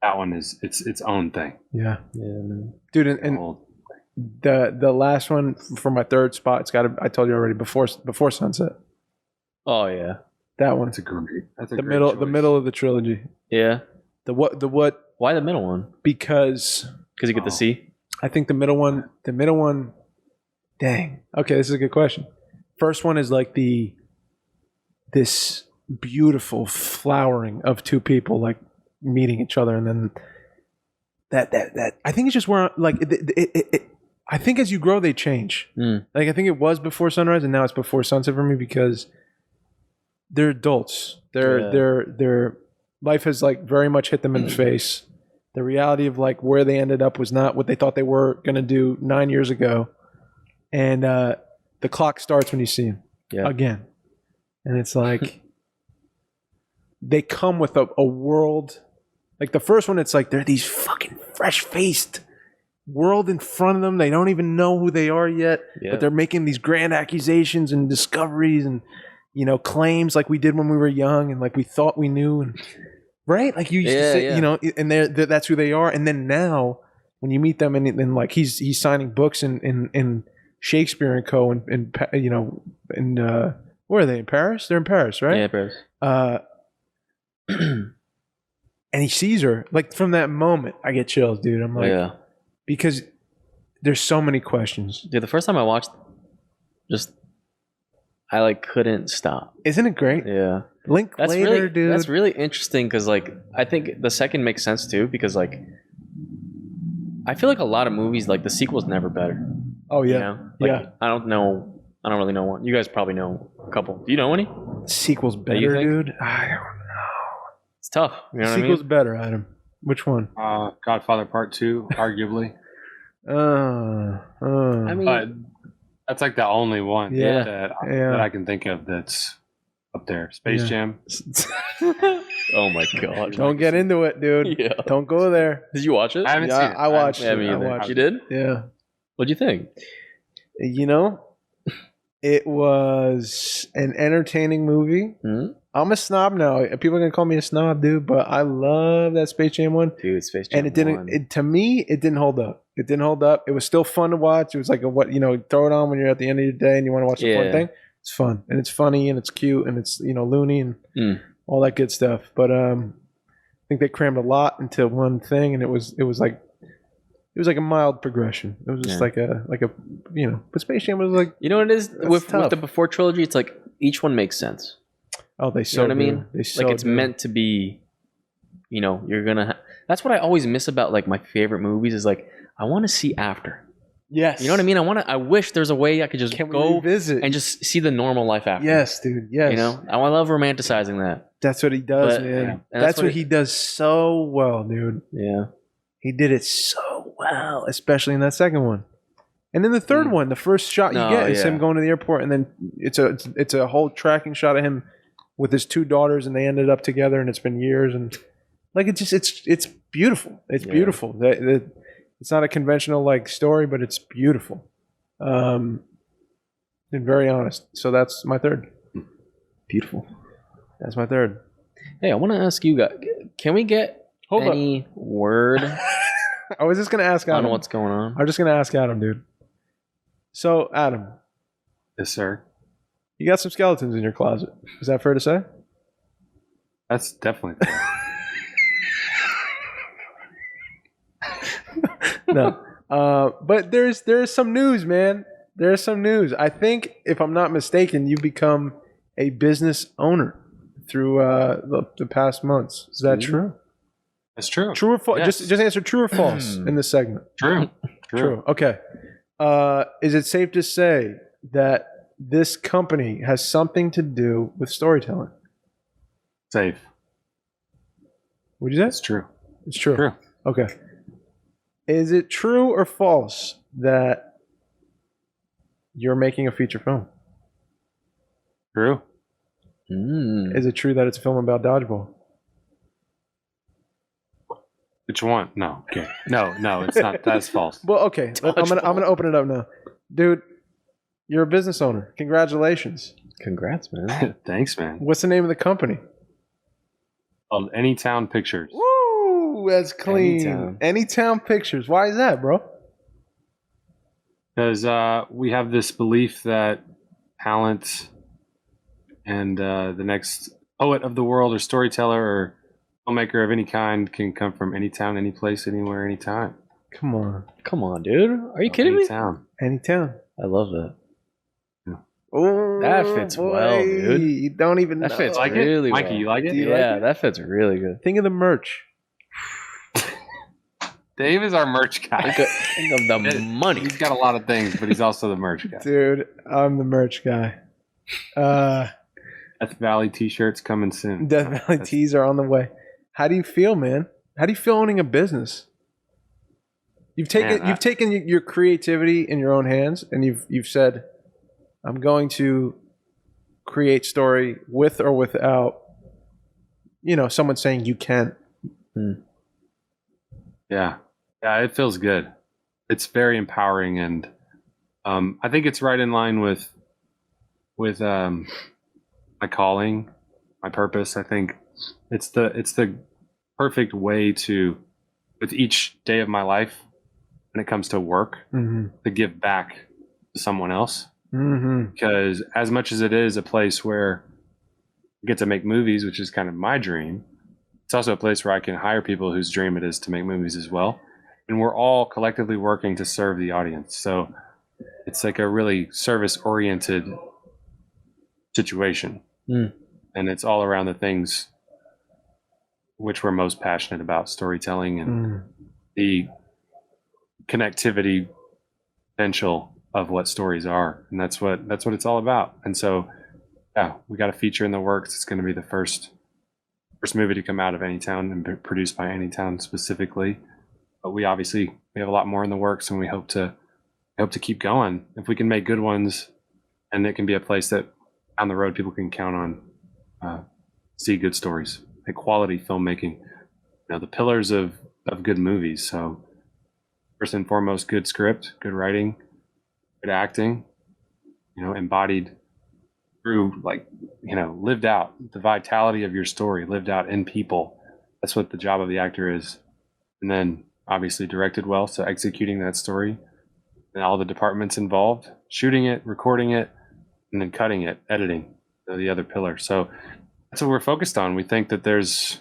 that one is its own thing. Yeah, man. Dude, and the last one for my third spot, it's got to. I told you already, Before Sunset. Oh yeah, that one. That's a great the middle of the trilogy. Yeah. The what? Why the middle one? Because you get to see. I think the middle one. Dang. Okay, this is a good question. First one is like this beautiful flowering of two people like meeting each other, and then that I think it's just where like I think as you grow they change. Like I think it was Before Sunrise and now it's Before Sunset for me because they're adults. Their life has like very much hit them in the face. The reality of like where they ended up was not what they thought they were going to do 9 years ago. And the clock starts when you see him again. And it's like they come with a world. Like the first one, it's like they're these fucking fresh-faced world in front of them. They don't even know who they are yet. Yeah. But they're making these grand accusations and discoveries and, claims like we did when we were young and like we thought we knew. And right? Like you used to say, and that's who they are. And then now when you meet them and like he's signing books in Shakespeare and Co. and where are they? In Paris? They're in Paris, right? Yeah, Paris. And he sees her. Like from that moment, I get chills, dude. I'm like, because there's so many questions. Dude, the first time I watched, I like couldn't stop. Isn't it great? Yeah. That's later, really, dude. That's really interesting because like I think the second makes sense too because like I feel like a lot of movies like the sequel's never better. Oh yeah, I don't really know one. You guys probably know a couple. Do you know any? Sequel's better, dude. I don't know. It's tough. You know Sequel's what I mean? better, Adam. Which one? Godfather Part 2, arguably. I mean, But that's like the only one Yeah. that I can think of that's up there. Space Yeah. Jam. oh my god. Don't get into it, dude. Yeah. Don't go there. Did you watch it? I haven't Yeah, seen it. I watched Yeah, it. me I either. watched You it. did? Yeah. What'd you think? You know, it was an entertaining movie. Hmm? I'm a snob now. People are gonna call me a snob, dude, but I love that Space Jam one. Dude, Space Jam And it didn't. To me, it didn't hold up. It didn't hold up. It was still fun to watch. It was like throw it on when you're at the end of your day and you want to watch a fun Yeah. thing. It's fun and it's funny and it's cute and it's loony and all that good stuff. But I think they crammed a lot into one thing, and it was like a mild progression. It was just like a But Space Jam was like, You know what it is with tough. the before trilogy? It's like each one makes sense. oh, they You so know what I mean? do. They Like so it's do. meant to be. You're gonna. That's what I always miss about like my favorite movies is like I want to see after. Yes. You know what I mean? I wish there's a way I could just Can we go revisit? and just see the normal life after. Yes, dude. Yes. You know, I love romanticizing that. That's what he does, But, man. yeah. And That's what he does so well, dude. Yeah. He did it so well, especially in that second one. And then the third one, the first shot you No, get is yeah. him going to the airport, and then it's a whole tracking shot of him with his two daughters, and they ended up together, and it's been years, and like it's beautiful. It's Yeah. beautiful. It's not a conventional like story, but it's beautiful. And very honest. So that's my third. Beautiful. That's my third. Hey, I want to ask you guys, can we get Hold up. any word I was just gonna ask Adam. on what's going on? I'm just gonna ask Adam, dude. So Adam, Yes, sir. you got some skeletons in your closet. Is that fair to say? That's definitely fair. No. But there's some news, man. There's some news. I think, if I'm not mistaken, you become a business owner through the past months. Is that true? That's true. True or false? Yes. Just answer true or false in this segment. True. True. Okay. Is it safe to say that this company has something to do with storytelling? Safe. Would you say? That's true. It's true. True. Okay. Is it true or false that you're making a feature film? True. Is it true that it's a film about dodgeball? Which one? No. Okay. No, it's not. That's false. Well, okay. I'm gonna open it up now, dude. You're a business owner. Congratulations. Congrats, man. Thanks, man. What's the name of the company? Anytown Pictures. Woo, that's clean. Anytown. Anytown Pictures. Why is that, bro? Because we have this belief that talent and the next poet of the world or storyteller or filmmaker of any kind can come from any town, any place, anywhere, anytime. Come on. Come on, dude. Are you kidding me? Town. Anytown. I love that. Oh, That fits well, dude. You don't even That know. fits Like really it? well. Mikey, you like it? you like Yeah, it? that fits really good. Think of the merch. Dave is our merch guy. Think of the money. He's got a lot of things, but he's also the merch guy. Dude, I'm the merch guy. Death Valley t-shirts coming soon. Death Valley tees are on the way. How do you feel, man? How do you feel owning a business? You've taken your creativity in your own hands, and you've said, "I'm going to create story with or without." Someone saying you can. Yeah, it feels good. It's very empowering, and I think it's right in line with my calling, my purpose. I think it's the perfect way to, with each day of my life, when it comes to work, to give back to someone else. Because as much as it is a place where I get to make movies, which is kind of my dream, it's also a place where I can hire people whose dream it is to make movies as well. And we're all collectively working to serve the audience. So it's like a really service-oriented situation. And it's all around the things which we're most passionate about, storytelling and the connectivity potential of what stories are. And that's what it's all about. And so, yeah, we got a feature in the works. It's going to be the first first movie to come out of Anytown and be produced by Anytown specifically. But we have a lot more in the works, and we hope to keep going. If we can make good ones, and it can be a place that down the road people can count on, see good stories, like quality filmmaking. The pillars of good movies. So first and foremost, good script, good writing, good acting, embodied through lived out, the vitality of your story lived out in people. That's what the job of the actor is. And then obviously directed well, so executing that story and all the departments involved, shooting it, recording it, and then cutting it, editing, the other pillar. So that's what we're focused on. We think that there's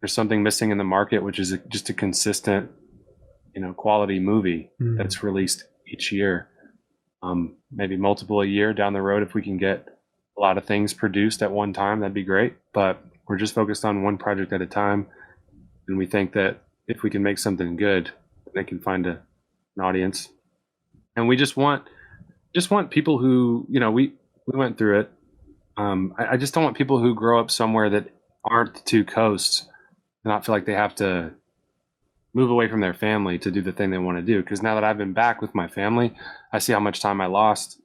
something missing in the market, which is just a consistent, quality movie that's released each year. Maybe multiple a year down the road. If we can get a lot of things produced at one time, that'd be great. But we're just focused on one project at a time. And we think that if we can make something good, they can find an audience. And we just want people who, we went through it. I just don't want people who grow up somewhere that aren't the two coasts and not feel like they have to move away from their family to do the thing they want to do. Because now that I've been back with my family, I see how much time I lost.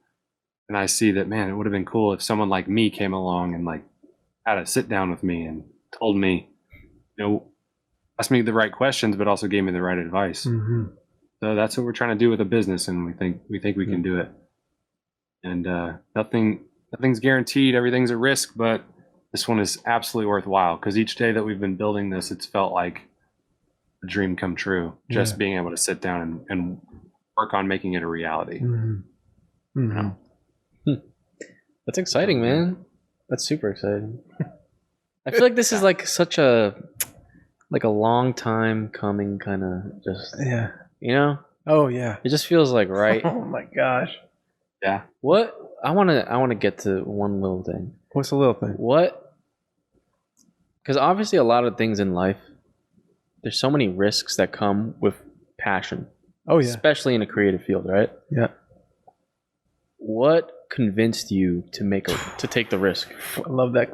And I see that, man, it would have been cool if someone like me came along and had a sit down with me and told me, asked me the right questions, but also gave me the right advice. Mm-hmm. So that's what we're trying to do with a business. And we think we can do it. And nothing's guaranteed. Everything's a risk, but this one is absolutely worthwhile, because each day that we've been building this, it's felt like a dream come true. Just being able to sit down and work on making it a reality. Mm-hmm. Mm-hmm. That's exciting, man. That's super exciting. I feel like this is such a long time coming, kind of just Oh yeah. It just feels like right. Oh my gosh. Yeah. What I want to get to one little thing. What's the little thing? Because obviously a lot of things in life, there's so many risks that come with passion. Oh yeah. Especially in a creative field, right? Yeah. What convinced you to take the risk? I love that.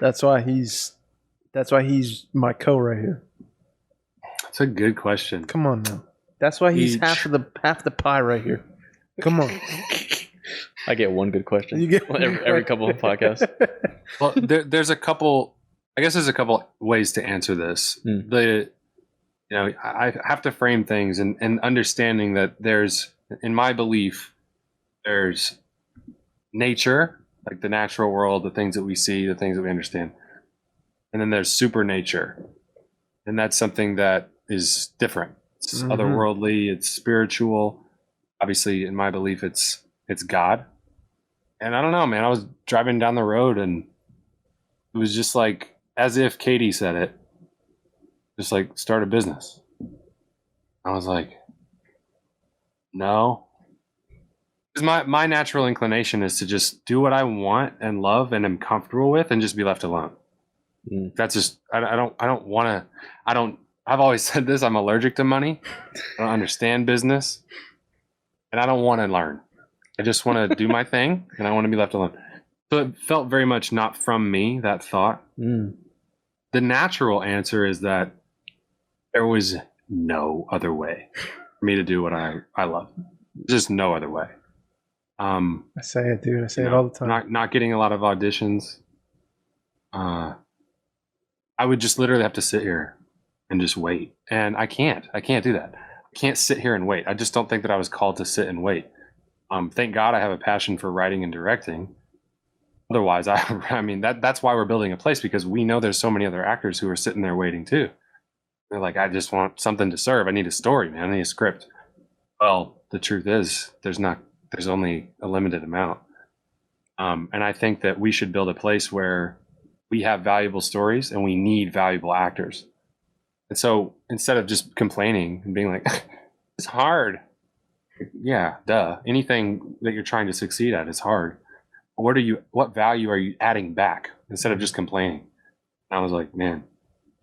That's why he's my right here. That's a good question. Come on now. That's why he's half the pie right here. Come on. I get one good question. You get every couple of podcasts. Well, there's a couple. I guess there's a couple ways to answer this. I have to frame things and understanding that there's, in my belief, there's nature, like the natural world, the things that we see, the things that we understand, and then there's supernature, and that's something that is different. It's otherworldly. It's spiritual. Obviously, in my belief, it's God. And I don't know, man. I was driving down the road, and it was just like, as if Katie said it, just like, start a business. I was like, no. Because my natural inclination is to just do what I want and love and am comfortable with, and just be left alone. That's just, I don't want to, I've always said this, I'm allergic to money. I don't understand business, and I don't want to learn. I just want to do my thing, and I want to be left alone. So it felt very much not from me, that thought. The natural answer is that there was no other way for me to do what I love. Just no other way. I say it, dude. I say it all the time. Not getting a lot of auditions. I would just literally have to sit here and just wait. And I can't do that. I can't sit here and wait. I just don't think that I was called to sit and wait. Thank God I have a passion for writing and directing. Otherwise, I mean, that's why we're building a place, because we know there's so many other actors who are sitting there waiting too. They're like, I just want something to serve. I need a story, man. I need a script. Well, the truth is there's only a limited amount. And I think that we should build a place where we have valuable stories and we need valuable actors. And so instead of just complaining and being like, it's hard. Yeah, duh. Anything that you're trying to succeed at is hard. What value are you adding back instead of just complaining? And I was like, man,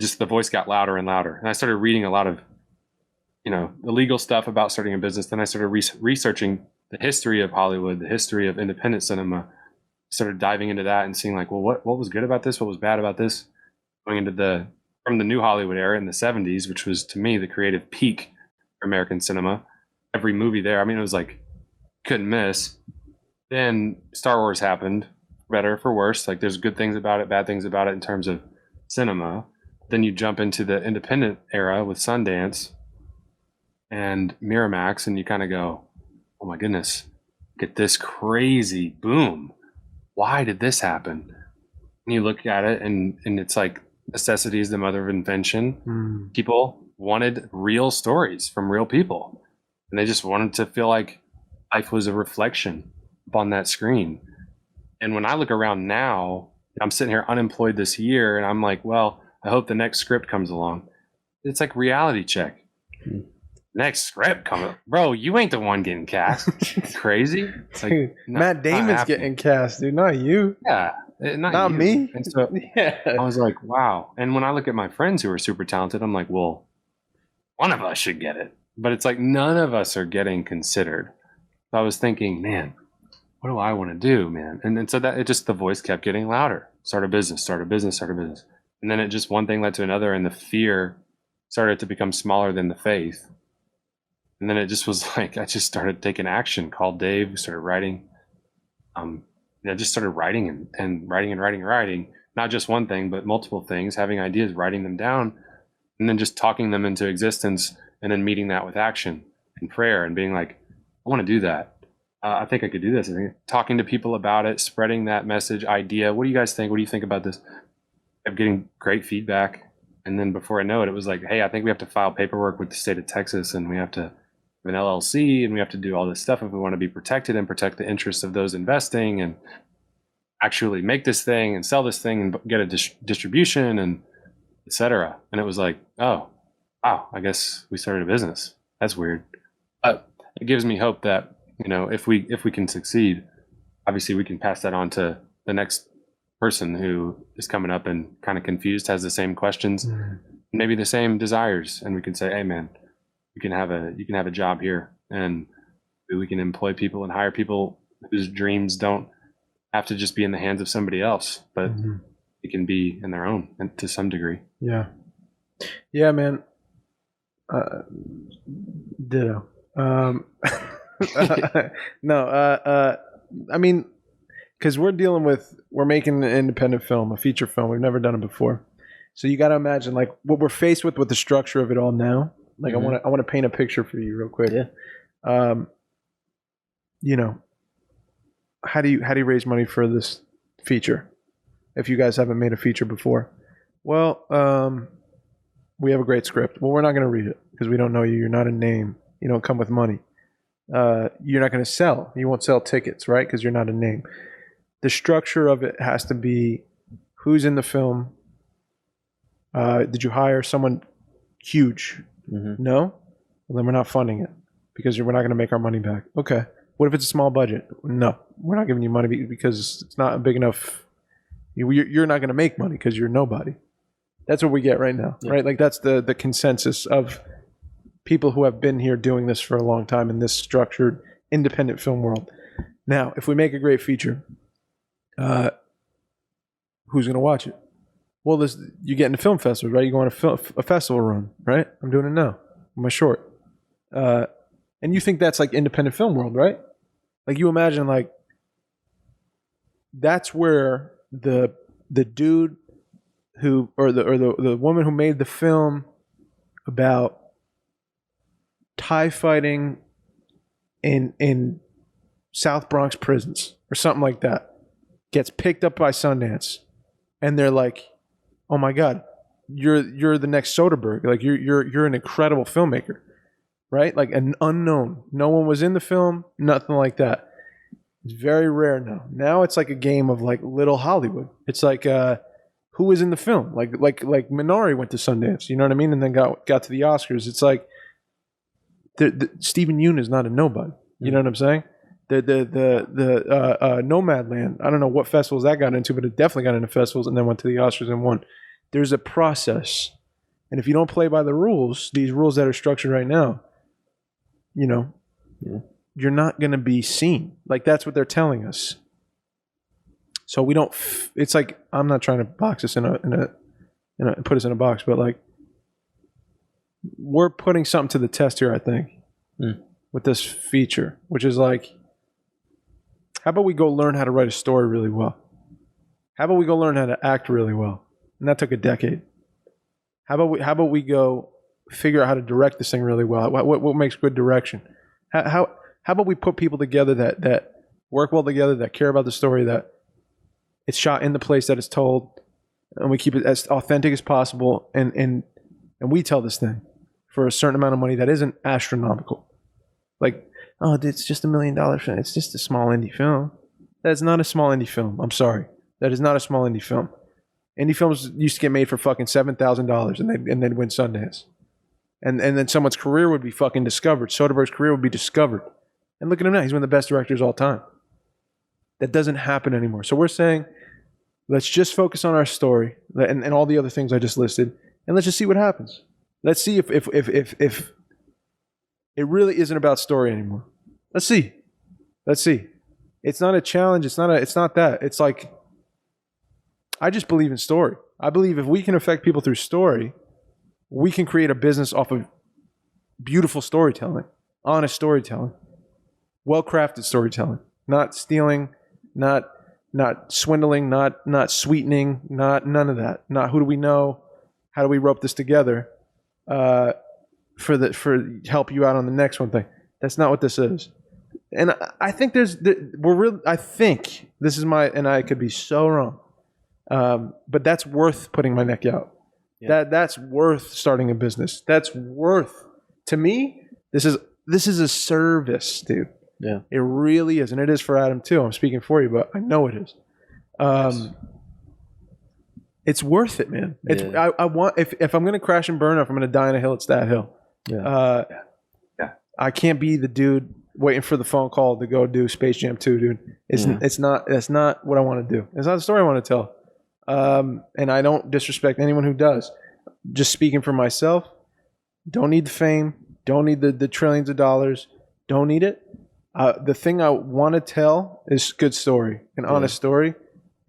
just the voice got louder and louder. And I started reading a lot of, illegal stuff about starting a business. Then I started researching the history of Hollywood, the history of independent cinema, started diving into that and seeing like, well, what was good about this? What was bad about this? Going into from the new Hollywood era in the 70s, which was to me the creative peak for American cinema. Every movie there, I mean, it was like couldn't miss. Then Star Wars happened, better for worse. Like there's good things about it, bad things about it in terms of cinema. Then you jump into the independent era with Sundance and Miramax, and you kind of go, oh my goodness, get this crazy boom. Why did this happen? And you look at it and it's like necessity is the mother of invention. People wanted real stories from real people, and they just wanted to feel like life was a reflection upon that screen. And when I look around now, I'm sitting here unemployed this year, and I'm like, well, I hope the next script comes along. It's like reality check. Next script coming, bro. You ain't the one getting cast. Crazy. It's like Matt Damon's getting cast, dude. Not you. Yeah, not you. me. And so I was like, wow. And when I look at my friends who are super talented, I'm like, well, one of us should get it. But it's like none of us are getting considered. So I was thinking, man, what do I want to do, man? And so that it just the voice kept getting louder. Start a business, start a business, start a business. And then it just one thing led to another, and the fear started to become smaller than the faith. And then it just was like I just started taking action. Called Dave, started writing. I just started writing and writing. Not just one thing, but multiple things. Having ideas, writing them down, and then just talking them into existence, and then meeting that with action and prayer, and being like, I want to do that. I think I could do this. Talking to people about it, spreading that message, idea. What do you guys think? What do you think about this? I'm getting great feedback. And then before I know it, it was like, hey, I think we have to file paperwork with the state of Texas, and we have to have an LLC, and we have to do all this stuff if we want to be protected and protect the interests of those investing and actually make this thing and sell this thing and get a distribution and et cetera. And it was like, oh, wow, I guess we started a business. That's weird. It gives me hope that, you know, if we can succeed, obviously we can pass that on to the next person who is coming up and kind of confused, has the same questions, maybe the same desires, and we can say, hey man, you can have a job here, and we can employ people and hire people whose dreams don't have to just be in the hands of somebody else, but it can be in their own, and to some degree. Yeah, man. Ditto. No, I mean, because we're making an independent film, a feature film. We've never done it before, so you got to imagine like what we're faced with the structure of it all now. Like I want to paint a picture for you real quick. Yeah. You know, how do you raise money for this feature if you guys haven't made a feature before? Well, we have a great script. Well, we're not going to read it because we don't know you. You're not a name. You don't come with money. You're not going to sell. You won't sell tickets, right? Because you're not a name. The structure of it has to be who's in the film. Did you hire someone huge? No? Well, then we're not funding it because we're not going to make our money back. Okay. What if it's a small budget? No, we're not giving you money because it's not big enough. You're not going to make money because you're nobody. That's what we get right now, right? Like that's the consensus of people who have been here doing this for a long time in this structured independent film world. Now, if we make a great feature, who's going to watch it? Well, you get into film festivals, right? You go on a festival run, right? I'm doing it now. My short. And you think that's like independent film world, right? Like you imagine like that's where the dude who or the woman who made the film about Thai fighting in South Bronx prisons or something like that gets picked up by Sundance, and they're like, "Oh my God, you're the next Soderbergh. Like you're an incredible filmmaker, right? Like an unknown. No one was in the film, nothing like that. It's very rare now. Now it's like a game of like little Hollywood. It's like who was in the film? Like Minari went to Sundance, you know what I mean, and then got to the Oscars. It's like Stephen Yeun is not a nobody. You know what I'm saying? The Nomadland. I don't know what festivals that got into, but it definitely got into festivals and then went to the Oscars and won. There's a process, and if you don't play by the rules, these rules that are structured right now, you know, you're not going to be seen. Like that's what they're telling us. So we don't. It's like, I'm not trying to box us in a put us in a box, but like, we're putting something to the test here, I think, with this feature, which is like, how about we go learn how to write a story really well? How about we go learn how to act really well? And that took a decade. How about we go figure out how to direct this thing really well? What makes good direction? How about we put people together that work well together, that care about the story, that it's shot in the place that it's told, and we keep it as authentic as possible, and we tell this thing for a certain amount of money that isn't astronomical. Like, oh, it's just $1 million film. It's just a small indie film. That's not a small indie film. I'm sorry. That is not a small indie film. Indie films used to get made for fucking $7,000 and they'd win Sundance. And then someone's career would be fucking discovered. Soderbergh's career would be discovered. And look at him now. He's one of the best directors of all time. That doesn't happen anymore. So we're saying, let's just focus on our story and all the other things I just listed, and let's just see what happens. Let's see if it really isn't about story anymore. Let's see. It's not a challenge. It's not that. It's like, I just believe in story. I believe if we can affect people through story, we can create a business off of beautiful storytelling, honest storytelling, well-crafted storytelling, not stealing, not swindling, not sweetening, none of that. Not who do we know, how do we rope this together for help you out on the next one thing. That's not what this is. And I think I think this is and I could be so wrong, but that's worth putting my neck out. Yeah. That's worth starting a business. That's worth, to me, this is a service, dude. Yeah. It really is. And it is for Adam too. I'm speaking for you, but I know it is. Yes. It's worth it, man. Yeah. I want, if I'm going to crash and burn, or if I'm going to die on a hill, it's that hill. Yeah. I can't be the dude waiting for the phone call to go do Space Jam 2, dude. That's not what I want to do. It's not the story I want to tell. And I don't disrespect anyone who does. Just speaking for myself, don't need the fame, don't need the trillions of dollars, don't need it. The thing I want to tell is good story, an honest story,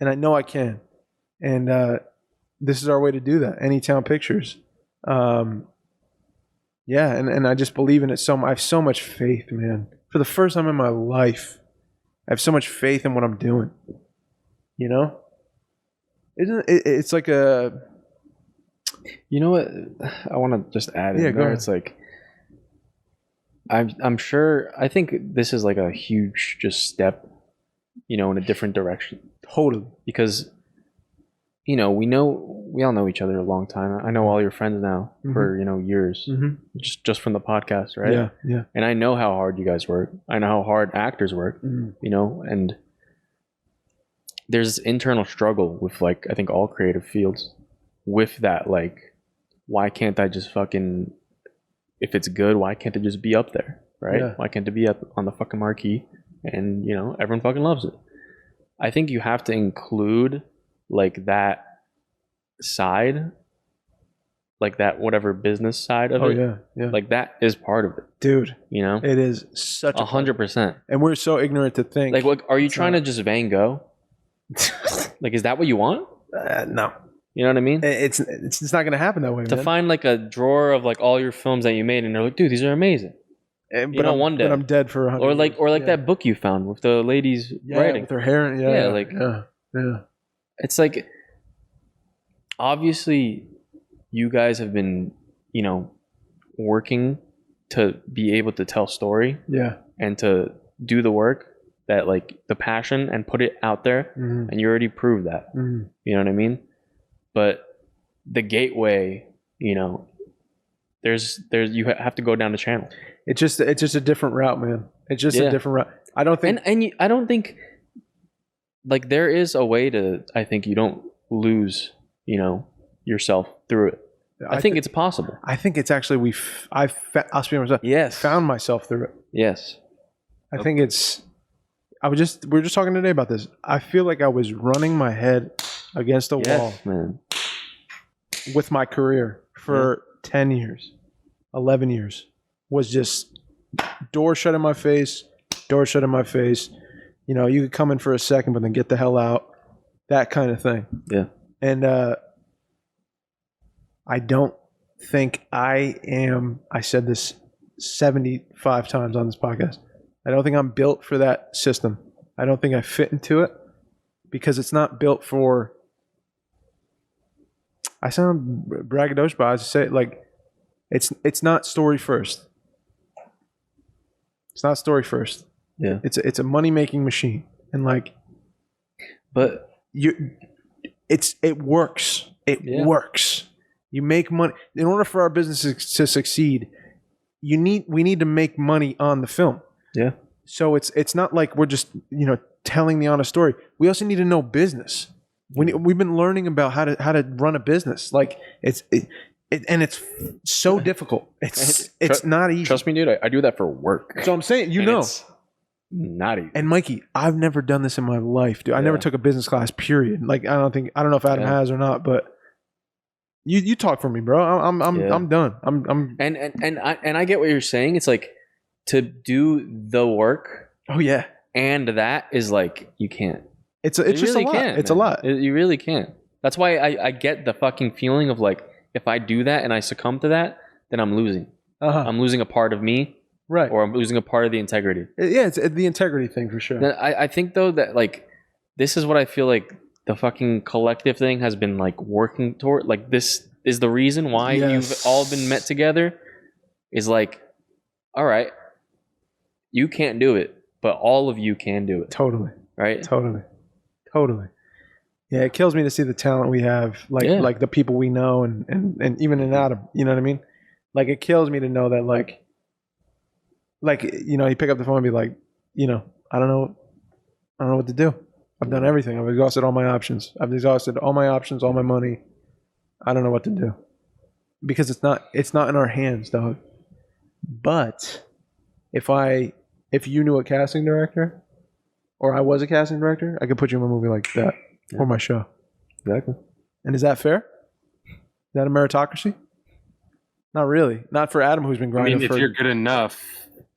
and I know I can. And this is our way to do that. Anytown Pictures. And I just believe in it I have so much faith, man. For the first time in my life, I have so much faith in what I'm doing. You know? It's like a... You know what? I want to just add in there. Go It's like, I'm sure, I think this is like a huge just step, in a different direction. Totally. Because, we all know each other a long time. I know all your friends now for, years, just from the podcast, right? Yeah. And I know how hard you guys work. I know how hard actors work, and there's internal struggle with, like, I think all creative fields with that. Like, why can't I just fucking, if it's good, why can't it just be up there, right? Yeah. Why can't it be up on the fucking marquee and, everyone fucking loves it? I think you have to include, like, that side, like that whatever business side of it. Yeah. Like, that is part of it, dude. It is such 100%. And we're so ignorant to think. Like, what are you trying to just Van Gogh? Like, is that what you want? No. You know what I mean? It's not going to happen that way. To man. find like a drawer of like all your films that you made, and they're like, dude, these are amazing. One day. But I'm dead for 100 Or like years. that book you found with the ladies writing with her hair. Yeah. It's like, obviously, you guys have been, working to be able to tell story. Yeah. And to do the work, that like the passion, and put it out there, and you already proved that. You know what I mean? But the gateway, there's you have to go down the channel. It's just a different route, man. It's just a different route. I don't think, I don't think, like, there is a way to. I think you don't lose, yourself through it. I think it's possible. I think it's actually I'll speak for myself. Yes. Found myself through it. Yes. I think it's. we were just talking today about this. I feel like I was running my head against a wall, man, with my career for 10 years, 11 years. Was just door shut in my face. You could come in for a second, but then get the hell out. that kind of thing. Yeah. And I don't think I am. I said this 75 times on this podcast. I don't think I'm built for that system. I don't think I fit into it because it's not built for. I sound braggadocious, but I say like it's not story first. It's not story first. Yeah. It's a money making machine, and like, But it works. It Yeah. works. You make money in order for our businesses to succeed. We need to make money on the film. yeah. So it's not like we're just telling the honest story. We also need to know business. We've been learning about how to run a business. Like it's so difficult. It's not easy. Trust me, dude. I do that for work. So I'm saying, And it's not easy. And Mikey, I've never done this in my life, dude. I never took a business class, period. Like I don't know if Adam has or not, but you talk for me, bro. I'm done. I'm And I get what you're saying. It's like to do the work. Oh yeah. And that is like you can't. It's You just really a lot. can't, It's man. a lot. You really can't. That's why I get the fucking feeling of like if I do that and I succumb to that, then I'm losing. Uh-huh. I'm losing a part of me, Right. or I'm losing a part of the integrity. Yeah, it's the integrity thing for sure. I think though that like this is what I feel like the fucking collective thing has been like working toward. Like this is the reason why you've all been met together. Is like, all right, you can't do it, but all of you can do it. Totally. Right? Totally. Yeah, it kills me to see the talent we have, like the people we know, and even in Adam. You know what I mean? Like it kills me to know that like you pick up the phone and be like, I don't know what to do. I've done everything. I've exhausted all my options. All my money. I don't know what to do because it's not in our hands, dog. But if you knew a casting director, or I was a casting director, I could put you in a movie like that or my show. Exactly. And is that fair? Is that a meritocracy? Not really. Not for Adam, who's been I grinding. mean, if you're good enough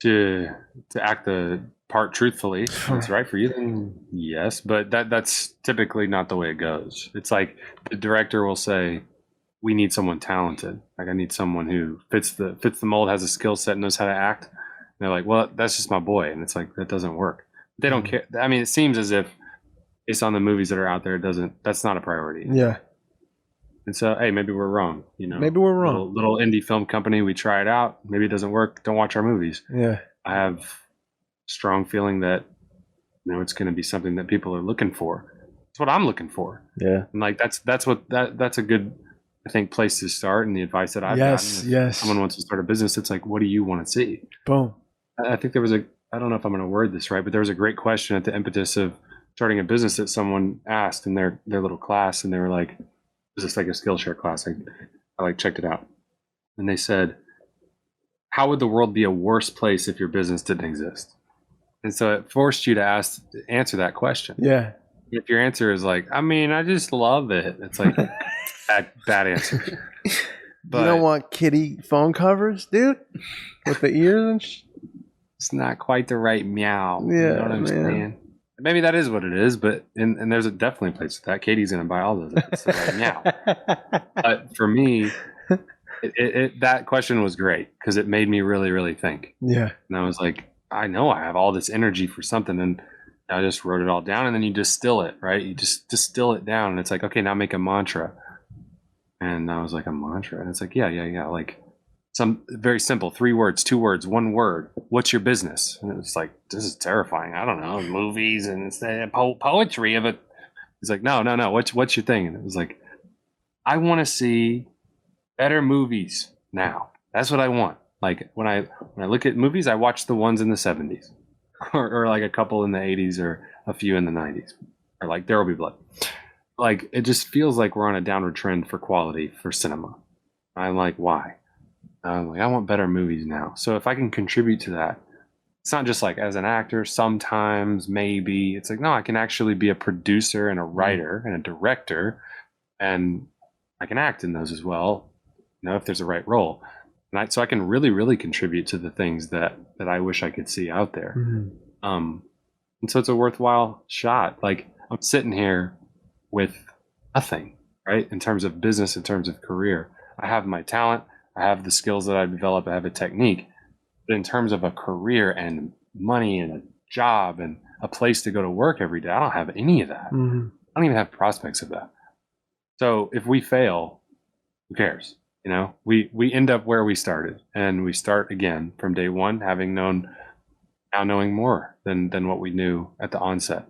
to act the part truthfully, if it's right for you, then yes. But that's typically not the way it goes. It's like the director will say, "We need someone talented. Like I need someone who fits the mold, has a skill set, knows how to act." And they're like, "Well, that's just my boy," and it's like that doesn't work. They don't care. I mean, it seems as if based on the movies that are out there, that's not a priority. Yeah. And so, hey, maybe we're wrong. Maybe we're wrong. Little indie film company, we try it out. Maybe it doesn't work. Don't watch our movies. Yeah. I have a strong feeling that it's going to be something that people are looking for. It's what I'm looking for. Yeah. And like that's a good, I think, place to start. And the advice that I've gotten, if someone wants to start a business, it's like, what do you want to see? Boom. I think there was I don't know if I'm going to word this right, but there was a great question at the impetus of starting a business that someone asked in their little class, and they were like, "Is this like a Skillshare class?" I like checked it out, and they said, "How would the world be a worse place if your business didn't exist?" And so it forced you to answer that question. Yeah. If your answer is like, "I mean, I just love it," it's like bad answer. But you don't want kitty phone covers, dude, with the ears and it's not quite the right meow. Yeah, you know what I'm saying? Maybe that is what it is, but and there's definitely a place for that. Katie's gonna buy all those if it's the right meow. But for me, that question was great because it made me really, really think. Yeah. And I was like, I know I have all this energy for something, and I just wrote it all down, and then you distill it, right? You just distill it down, and it's like, okay, now make a mantra. And I was like, a mantra, and it's like, yeah, like. Some very simple 3 words, 2 words, 1 word. What's your business? And it was like, this is terrifying. I don't know, movies and it's the poetry of it. He's like, no. What's your thing? And it was like, I want to see better movies now. That's what I want. Like when I look at movies, I watch the ones in the 70s, or like a couple in the 80s, or a few in the 90s, or like There Will Be Blood. Like it just feels like we're on a downward trend for quality for cinema. I'm like, why? I want better movies now. So if I can contribute to that, it's not just like as an actor, sometimes, maybe. It's like, no, I can actually be a producer and a writer and a director, and I can act in those as well, if there's a right role. And so I can really, really contribute to the things that I wish I could see out there. Mm-hmm. And so it's a worthwhile shot. Like I'm sitting here with nothing, right? In terms of business, in terms of career. I have my talent, I have the skills that I develop, I have a technique. But in terms of a career and money and a job and a place to go to work every day, I don't have any of that. Mm-hmm. I don't even have prospects of that. So if we fail, who cares? You know, we end up where we started, and we start again from day one, having knowing more than what we knew at the onset.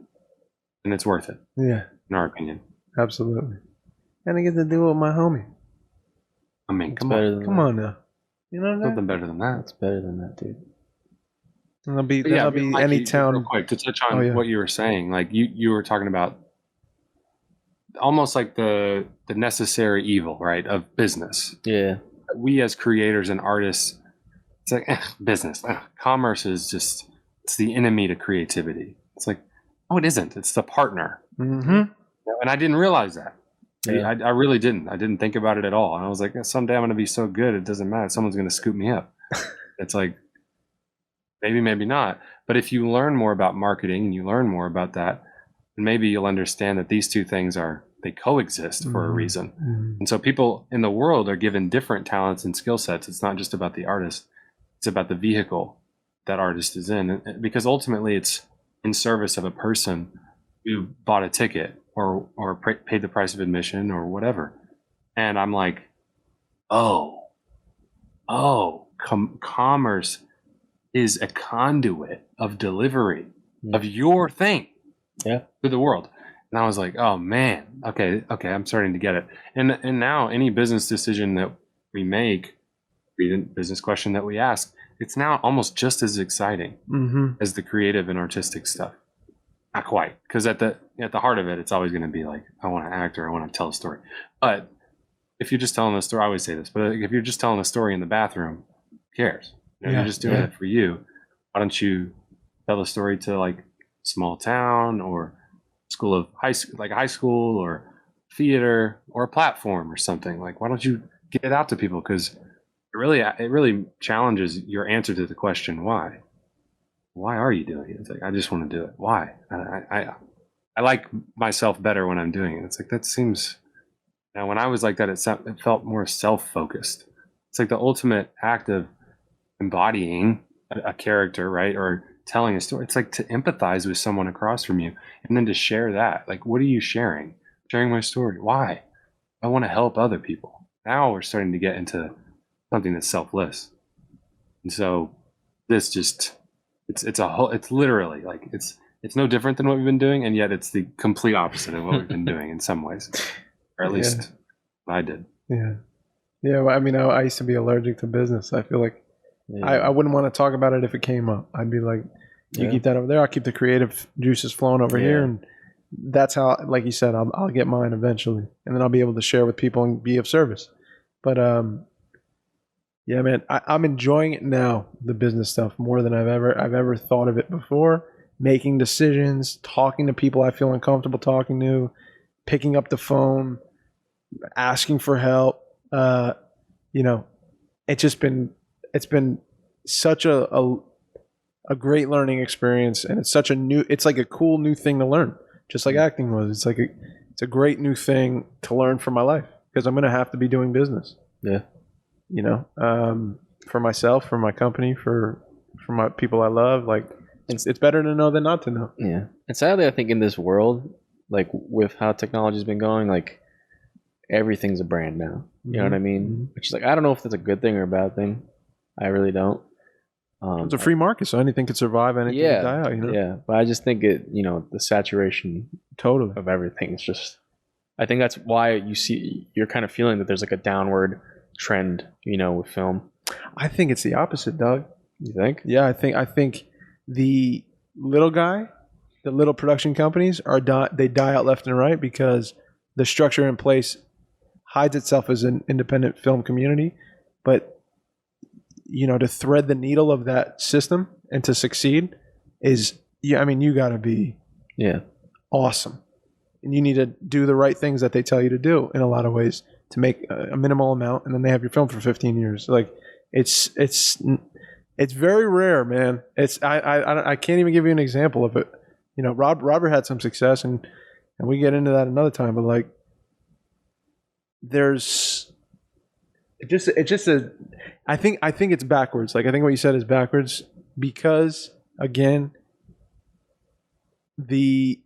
And it's worth it. Yeah. In our opinion. Absolutely. And I get to do it with my homie. I mean, Come on now. You know what I mean? Something better than that. It's better than that, dude. And there'll be Mikey, any town. real quick, to touch on what you were saying, like you were talking about almost like the necessary evil, right, of business. Yeah. We as creators and artists, it's like business. Commerce is just, it's the enemy to creativity. It's like, oh, it isn't. It's the partner. Mm-hmm. And I didn't realize that. Yeah. I really didn't. I didn't think about it at all. And I was like, someday I'm going to be so good, it doesn't matter. Someone's going to scoop me up. It's like, maybe, maybe not. But if you learn more about marketing and you learn more about that, then maybe you'll understand that these two things they coexist for a reason. Mm-hmm. And so people in the world are given different talents and skill sets. It's not just about the artist. It's about the vehicle that artist is in. Because ultimately it's in service of a person who bought a ticket or paid the price of admission or whatever. And I'm like, commerce is a conduit of delivery of your thing to the world. And I was like, oh man, okay, I'm starting to get it. And now any business decision that we make, business question that we ask, it's now almost just as exciting as the creative and artistic stuff. Not quite, because at the heart of it, it's always going to be like, I want to act or I want to tell a story. But if you're just telling a story, I always say this, but if you're just telling a story in the bathroom, who cares? You're just doing it for you. Why don't you tell a story to like small town or high school or theater or a platform or something? Like, why don't you get it out to people? Because it really challenges your answer to the question, why? Why are you doing it? It's like, I just want to do it. Why? I like myself better when I'm doing it. It's like, that seems, when I was like that, it felt more self-focused. It's like the ultimate act of embodying a character, right? Or telling a story. It's like to empathize with someone across from you and then to share that. Like, what are you sharing? Sharing my story. Why? I want to help other people. Now we're starting to get into something that's selfless. And so this just, it's literally like, it's no different than what we've been doing. And yet it's the complete opposite of what we've been doing in some ways, or at least I did. Yeah. Yeah. Well, I mean, I used to be allergic to business. I feel like I wouldn't want to talk about it if it came up. I'd be like, you keep that over there. I'll keep the creative juices flowing over here. And that's how, like you said, I'll get mine eventually. And then I'll be able to share with people and be of service. But, yeah, man, I'm enjoying it now, the business stuff, more than I've ever thought of it before. Making decisions, talking to people I feel uncomfortable talking to, picking up the phone, asking for help. It's been such a great learning experience, and it's like a cool new thing to learn, just like acting was. It's a great new thing to learn for my life, because I'm going to have to be doing business. Yeah. For myself, for my company, for my people I love. Like, it's better to know than not to know. Yeah. And sadly, I think in this world, like with how technology's been going, like everything's a brand now. You know what I mean? Which is like, I don't know if that's a good thing or a bad thing. I really don't. It's a free market, so anything could survive, anything could die out. Yeah. But I just think the saturation Totally of everything is just. I think that's why you're kind of feeling that there's like a downward trend, with film. I think it's the opposite, Doug. You think? Yeah, I think the little production companies they die out left and right because the structure in place hides itself as an independent film community. But to thread the needle of that system and to succeed is, you got to be awesome, and you need to do the right things that they tell you to do in a lot of ways to make a minimal amount, and then they have your film for 15 years. Like, it's very rare, man. I can't even give you an example of it. Robert had some success, and and we get into that another time. But like, there's I think it's backwards. Like I think what you said is backwards because again, the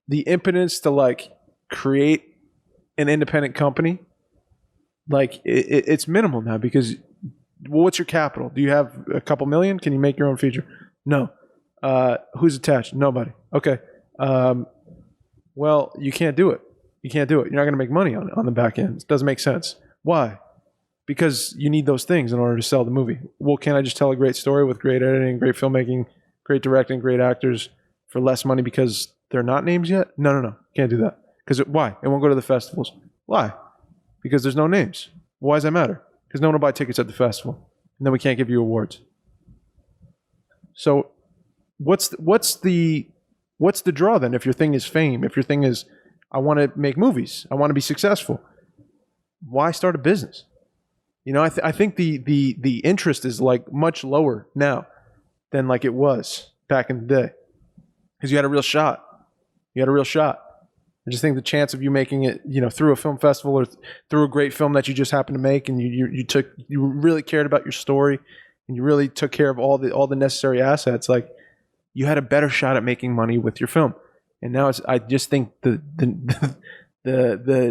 impotence to like create an independent company, like it's minimal now because what's your capital? Do you have a couple million? Can you make your own feature? No. Who's attached? Nobody. Okay. Well, you can't do it. You're not going to make money on the back end. It doesn't make sense. Why? Because you need those things in order to sell the movie. Well, can't I just tell a great story with great editing, great filmmaking, great directing, great actors for less money because they're not names yet? No. Can't do that. Because why? It won't go to the festivals. Why? Because there's no names. Why does that matter? Because no one will buy tickets at the festival. And then we can't give you awards. So what's the draw then if your thing is fame? If your thing is, I want to make movies. I want to be successful. Why start a business? You know, I think the interest is like much lower now than like it was back in the day. Because you had a real shot. I just think the chance of you making it, you know, through a film festival or through a great film that you just happened to make, and you really cared about your story, and you really took care of all the necessary assets, like you had a better shot at making money with your film. And now I just think the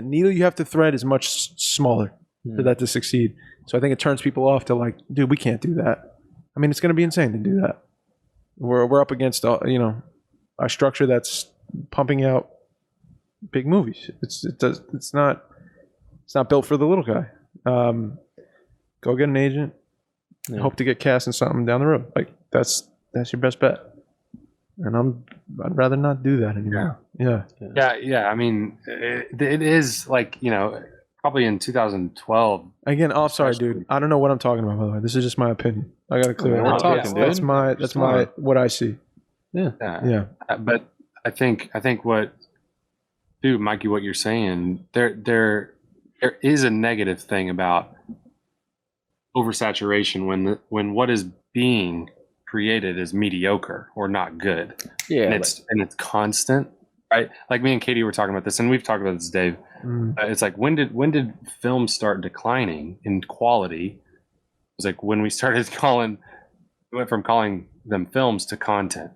needle you have to thread is much smaller for that to succeed. So I think it turns people off to like, dude, we can't do that. I mean, it's going to be insane to do that. We're up against a structure that's pumping out big movies. It's not built for the little guy. Go get an agent. Yeah. Hope to get cast in something down the road. Like that's your best bet. And I'd rather not do that anymore. Yeah. I mean, it is like, you know, probably in 2012. Again, sorry, dude. I don't know what I'm talking about. By the way, this is just my opinion. I got to clear it up. That's my what I see. Yeah. But I think what. Dude, Mikey, what you're saying, there is a negative thing about oversaturation when what is being created is mediocre or not good. Yeah, and it's constant, right? Like me and Katie were talking about this, and we've talked about this, Dave. It's like when did films start declining in quality? It was like when we went from calling them films to content.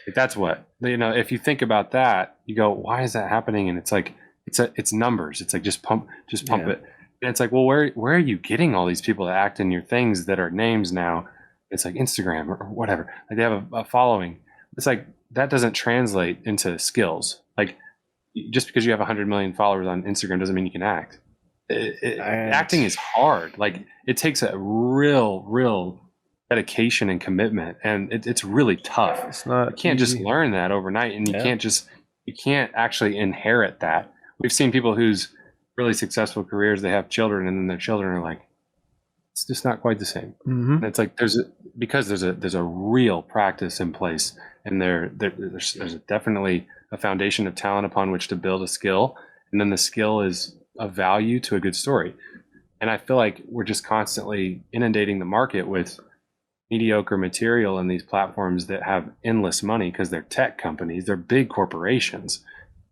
Like that's what, you know, if you think about that, you go, why is that happening? And it's like, it's numbers. It's like, just pump it. And it's like, well, where are you getting all these people to act in your things that are names now? It's like Instagram or whatever. Like they have a following. It's like, that doesn't translate into skills. Like just because you have 100 million followers on Instagram doesn't mean you can act. Acting is hard. Like it takes a real dedication and commitment, and it's really tough. It's not. You can't easy. just learn that overnight, and you can't actually inherit that. We've seen people whose really successful careers, they have children, and then their children are like, it's just not quite the same. Mm-hmm. And it's like there's a real practice in place, and there's definitely a foundation of talent upon which to build a skill, and then the skill is of value to a good story. And I feel like we're just constantly inundating the market with mediocre material in these platforms that have endless money because they're tech companies, they're big corporations.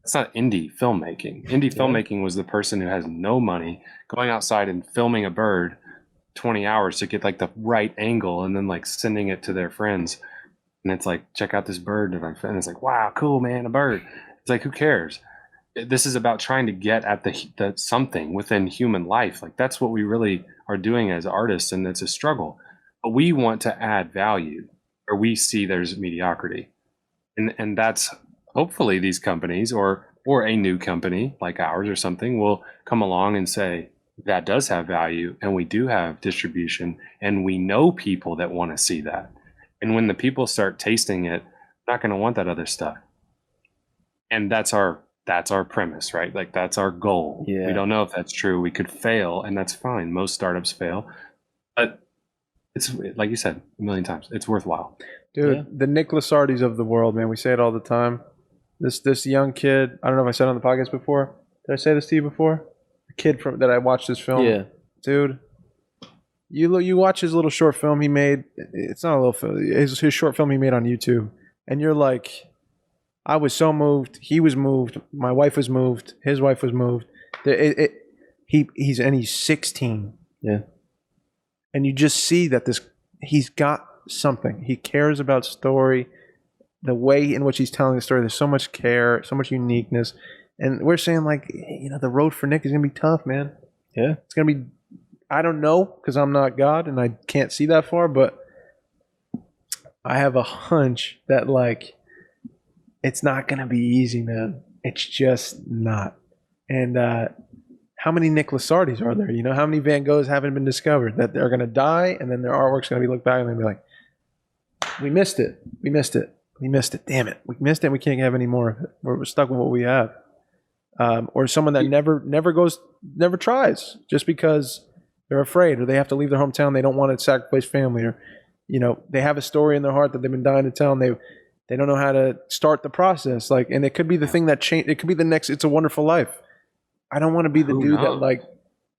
It's not indie filmmaking. Filmmaking was the person who has no money going outside and filming a bird 20 hours to get like the right angle and then like sending it to their friends. And it's like, check out this bird. And it's like, wow, cool, man, a bird. It's like, who cares? This is about trying to get at the something within human life. Like that's what we really are doing as artists, and it's a struggle. But we want to add value, or we see there's mediocrity. And that's hopefully these companies or a new company like ours or something will come along and say, that does have value, and we do have distribution, and we know people that want to see that. And when the people start tasting it, they're not going to want that other stuff. And that's our premise, right? Like that's our goal. Yeah. We don't know if that's true. We could fail, and that's fine. Most startups fail. But it's like you said a million times, it's worthwhile. Dude, the Nick Lasardis of the world, man. We say it all the time. This young kid, I don't know if I said it on the podcast before. Did I say this to you before? The kid that I watched this film. Yeah. Dude, you watch his little short film he made. It's not a little film. His short film he made on YouTube. And you're like, I was so moved. He was moved. My wife was moved. His wife was moved. He's 16. Yeah. And you just see that he's got something. He cares about story, the way in which he's telling the story. There's so much care, so much uniqueness. And we're saying, like, the road for Nick is going to be tough, man. Yeah. It's going to be, I don't know, because I'm not God and I can't see that far, but I have a hunch that, like, it's not going to be easy, man. It's just not. And how many Nick Lasardis are there? How many Van Goghs haven't been discovered that they're going to die, and then their artwork's going to be looked back and they'll be like, we missed it. We missed it. We missed it. Damn it. We missed it. We can't have any more of it. We're stuck with what we have. Or someone that never tries just because they're afraid, or they have to leave their hometown. They don't want to sacrifice family, or, they have a story in their heart that they've been dying to tell, and they don't know how to start the process. Like, and it could be the thing that changed. It could be the next It's a Wonderful Life. I don't want to be the dude that, like,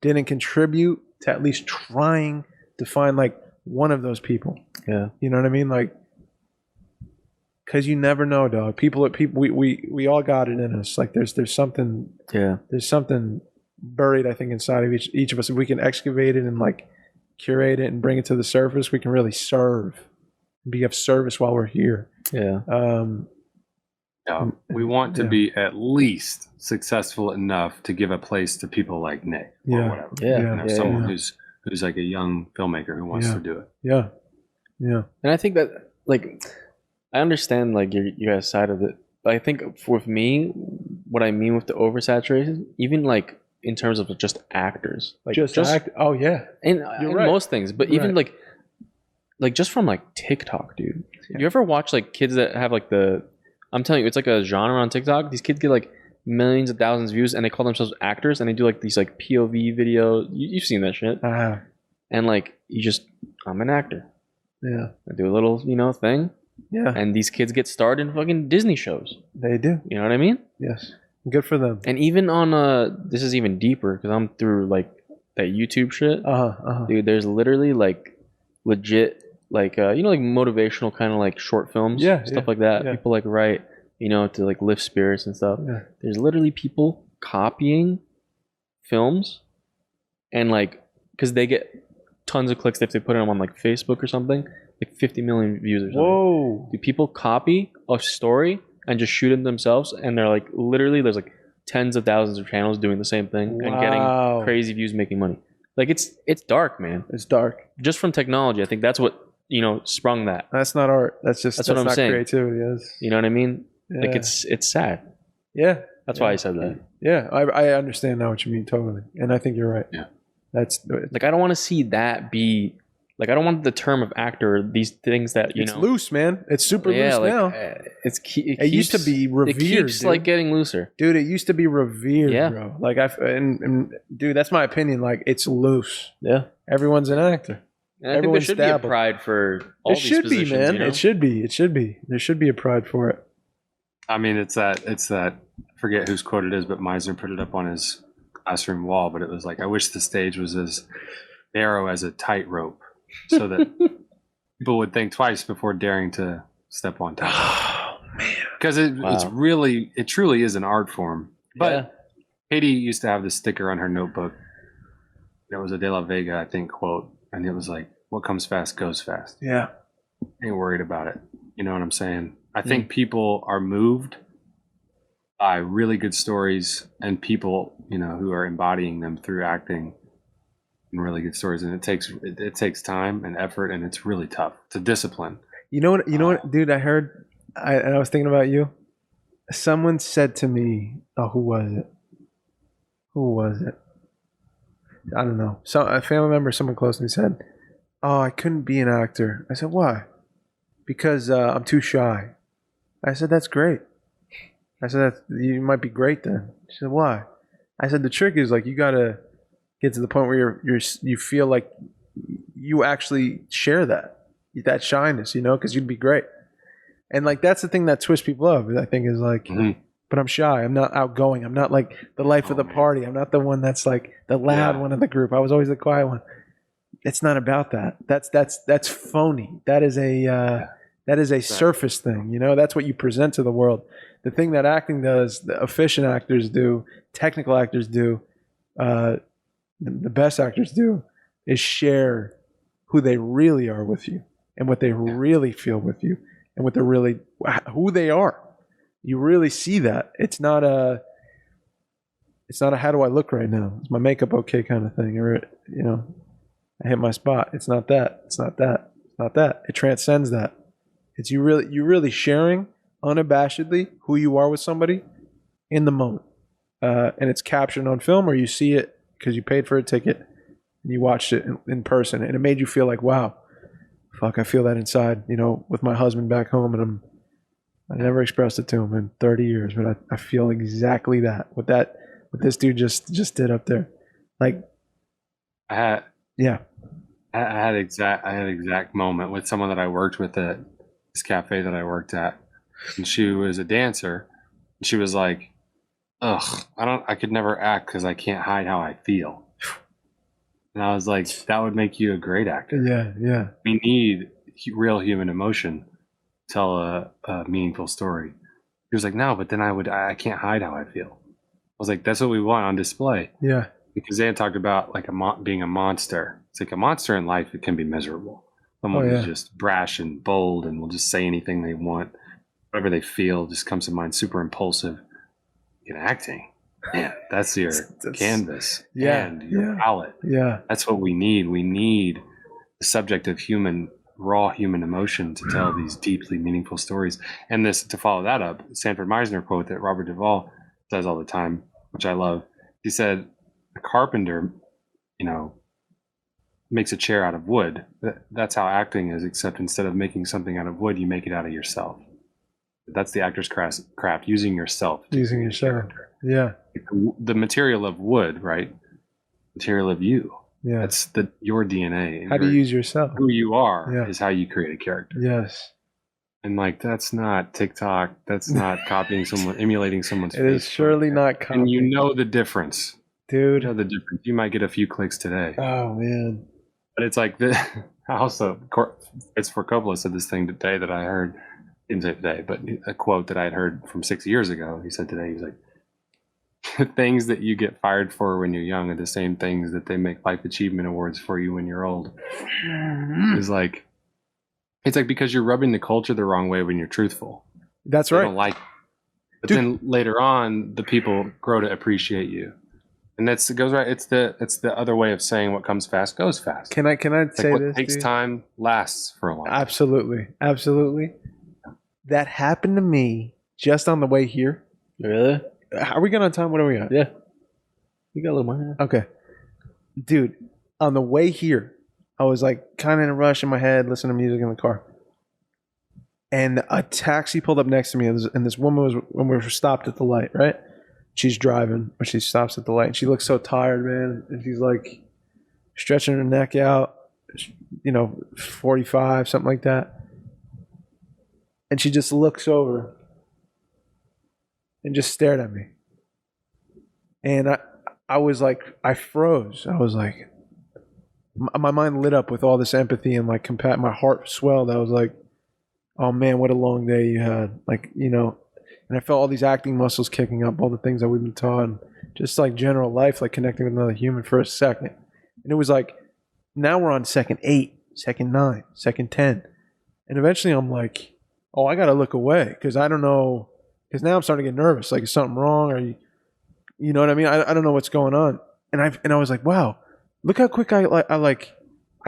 didn't contribute to at least trying to find, like, one of those people. Yeah. You know what I mean? Like, because you never know, dog. We all got it in us. Like, there's something. Yeah. There's something buried, I think, inside of each of us. If we can excavate it and, like, curate it and bring it to the surface, we can really serve, be of service while we're here. Yeah. We want to be at least successful enough to give a place to people like Nick or whatever. Yeah. Someone who's like a young filmmaker who wants to do it. Yeah. Yeah. And I think that, like, I understand, like, your guys' side of it. But I think with me, what I mean with the oversaturation, even, like, in terms of just actors, like, just act. Oh yeah. And right. most things, but even like just from, like, TikTok, dude. You ever watch, like, kids that have, like, I'm telling you, it's like a genre on TikTok. These kids get, like, millions of thousands of views, and they call themselves actors, and they do, like, these, like, POV videos. You've seen that shit. And, like, I'm an actor. Yeah. I do a little, thing. Yeah. And these kids get starred in fucking Disney shows. They do. You know what I mean? Yes. Good for them. And even on this is even deeper because I'm through, like, that YouTube shit. Dude, there's literally, like, legit, like, like, motivational kind of, like, short films, stuff like that. People, like, write, to, like, lift spirits and stuff. There's literally people copying films, and, like, because they get tons of clicks if they put them on, like, Facebook or something, like 50 million views or something. Whoa. Do people copy a story and just shoot it themselves, and they're, like, literally there's, like, tens of thousands of channels doing the same thing and getting crazy views, making money. Like, it's dark, man. It's dark. Just from technology, I think that's what sprung that. That's not art. That's what I'm saying. Creativity is. You know what I mean? Yeah. Like, it's sad. Yeah. That's why I said that. Yeah, I understand now what you mean totally, and I think you're right. Yeah. That's like, I don't want to see that be like, I don't want the term of actor, these things that it's loose, man. It's super loose like, now. It used to be revered. It keeps, dude. Like, getting looser, dude. It used to be revered, bro. Like, and dude, that's my opinion. Like, it's loose. Yeah, everyone's an actor. And I think there should be a pride for all these positions. It should be, man. It should be. It should be. There should be a pride for it. I mean, it's that. I forget whose quote it is, but Meisner put it up on his classroom wall. But it was like, I wish the stage was as narrow as a tightrope, so that people would think twice before daring to step on top. Oh man! Because it truly is an art form. But Katie used to have this sticker on her notebook. It was a De La Vega, I think, quote, and it was like, "What comes fast goes fast." Yeah, ain't worried about it. You know what I'm saying? I think people are moved by really good stories and people, who are embodying them through acting and really good stories. And it takes time and effort, and it's really tough. It's a discipline. You know what, dude? I heard, and I was thinking about you. Someone said to me, "Oh, who was it? I don't know. A family member, someone close to me said, "Oh, I couldn't be an actor." I said, "Why?" "Because I'm too shy." I said, "That's great." I said, "You might be great then." She said, "Why?" I said, "The trick is, like, you gotta get to the point where you feel like you actually share that shyness, because you'd be great." And, like, that's the thing that twists people up, I think, is like, but I'm shy. I'm not outgoing. I'm not, like, the life of the party. I'm not the one that's, like, the loud one in the group. I was always the quiet one. It's not about that. That's phony. That is a surface thing. That's what you present to the world. the thing that acting does, the efficient actors do, technical actors do, the best actors do, is share who they really are with you and what they really feel with you and what they're really, who they are. You really see that. It's not a how do I look right now? Is my makeup okay kind of thing, or I hit my spot. It's not that. It's not that. It's not that. It transcends that. It's you really sharing unabashedly who you are with somebody in the moment, and it's captured on film, or you see it because you paid for a ticket and you watched it in person, and it made you feel like, wow, fuck, I feel that inside. With my husband back home, and I never expressed it to him in 30 years, but I feel exactly that. What this dude just did up there, like, I had yeah. I had exact moment with someone that I worked with at this cafe that I worked at, and she was a dancer, and she was like, "Ugh, I could never act because I can't hide how I feel." And I was like, "That would make you a great actor." Yeah. We need real human emotion to tell a meaningful story. He was like, "No, but then I can't hide how I feel." I was like, "That's what we want on display." Yeah. Because Zan talked about like being a monster. It's like a monster in life. It can be miserable. Someone who's just brash and bold and will just say anything they want, whatever they feel, just comes to mind. Super impulsive. In acting, yeah, that's your canvas and your palette. Yeah, that's what we need. We need the subject of raw human emotion to tell these deeply meaningful stories. And this, to follow that up, Sanford Meisner quote that Robert Duvall says all the time, which I love. He said, "A carpenter, makes a chair out of wood. That's how acting is, except instead of making something out of wood, you make it out of yourself." That's the actor's craft, using yourself. Using yourself. Yeah. The material of wood, right? Material of you. Yeah. That's your DNA. How do you use yourself? Who you are is how you create a character. Yes. And like, that's not TikTok. That's not copying someone, emulating someone's face. It is surely not copying. And you know the difference. Dude. You know the difference. You might get a few clicks today. Oh, man. But it's like, also, it's for Coppola said this thing today that I heard. Didn't say today, but a quote that I had heard from 6 years ago. He said today, he was like, "The things that you get fired for when you're young are the same things that they make life achievement awards for you when you're old." It's like because you're rubbing the culture the wrong way when you're truthful. That's They right. don't like it. But then later on, the people grow to appreciate you. And it goes right. It's the other way of saying what comes fast goes fast. Can I say what this? takes time lasts for a while. Absolutely. That happened to me just on the way here. Really? Are we good on time? What are we at? Yeah. You got a little more. Okay. Dude, on the way here, I was like kind of in a rush in my head, listening to music in the car. And a taxi pulled up next to me, and this woman was, when we were stopped at the light, right? She's driving, but she stops at the light, and she looks so tired, man. And she's like stretching her neck out, 45, something like that. And she just looks over and just stared at me. And I was like, I froze. I was like, my mind lit up with all this empathy and like my heart swelled. I was like, oh man, what a long day you had. Like, and I felt all these acting muscles kicking up, all the things that we've been taught, and just like general life, like connecting with another human for a second. And it was like, now we're on second 8, second 9, second 10. And eventually I'm like, oh, I got to look away because I don't know. Because now I'm starting to get nervous. Like, is something wrong? Or you know what I mean? I don't know what's going on. And I was like, wow, look how quick I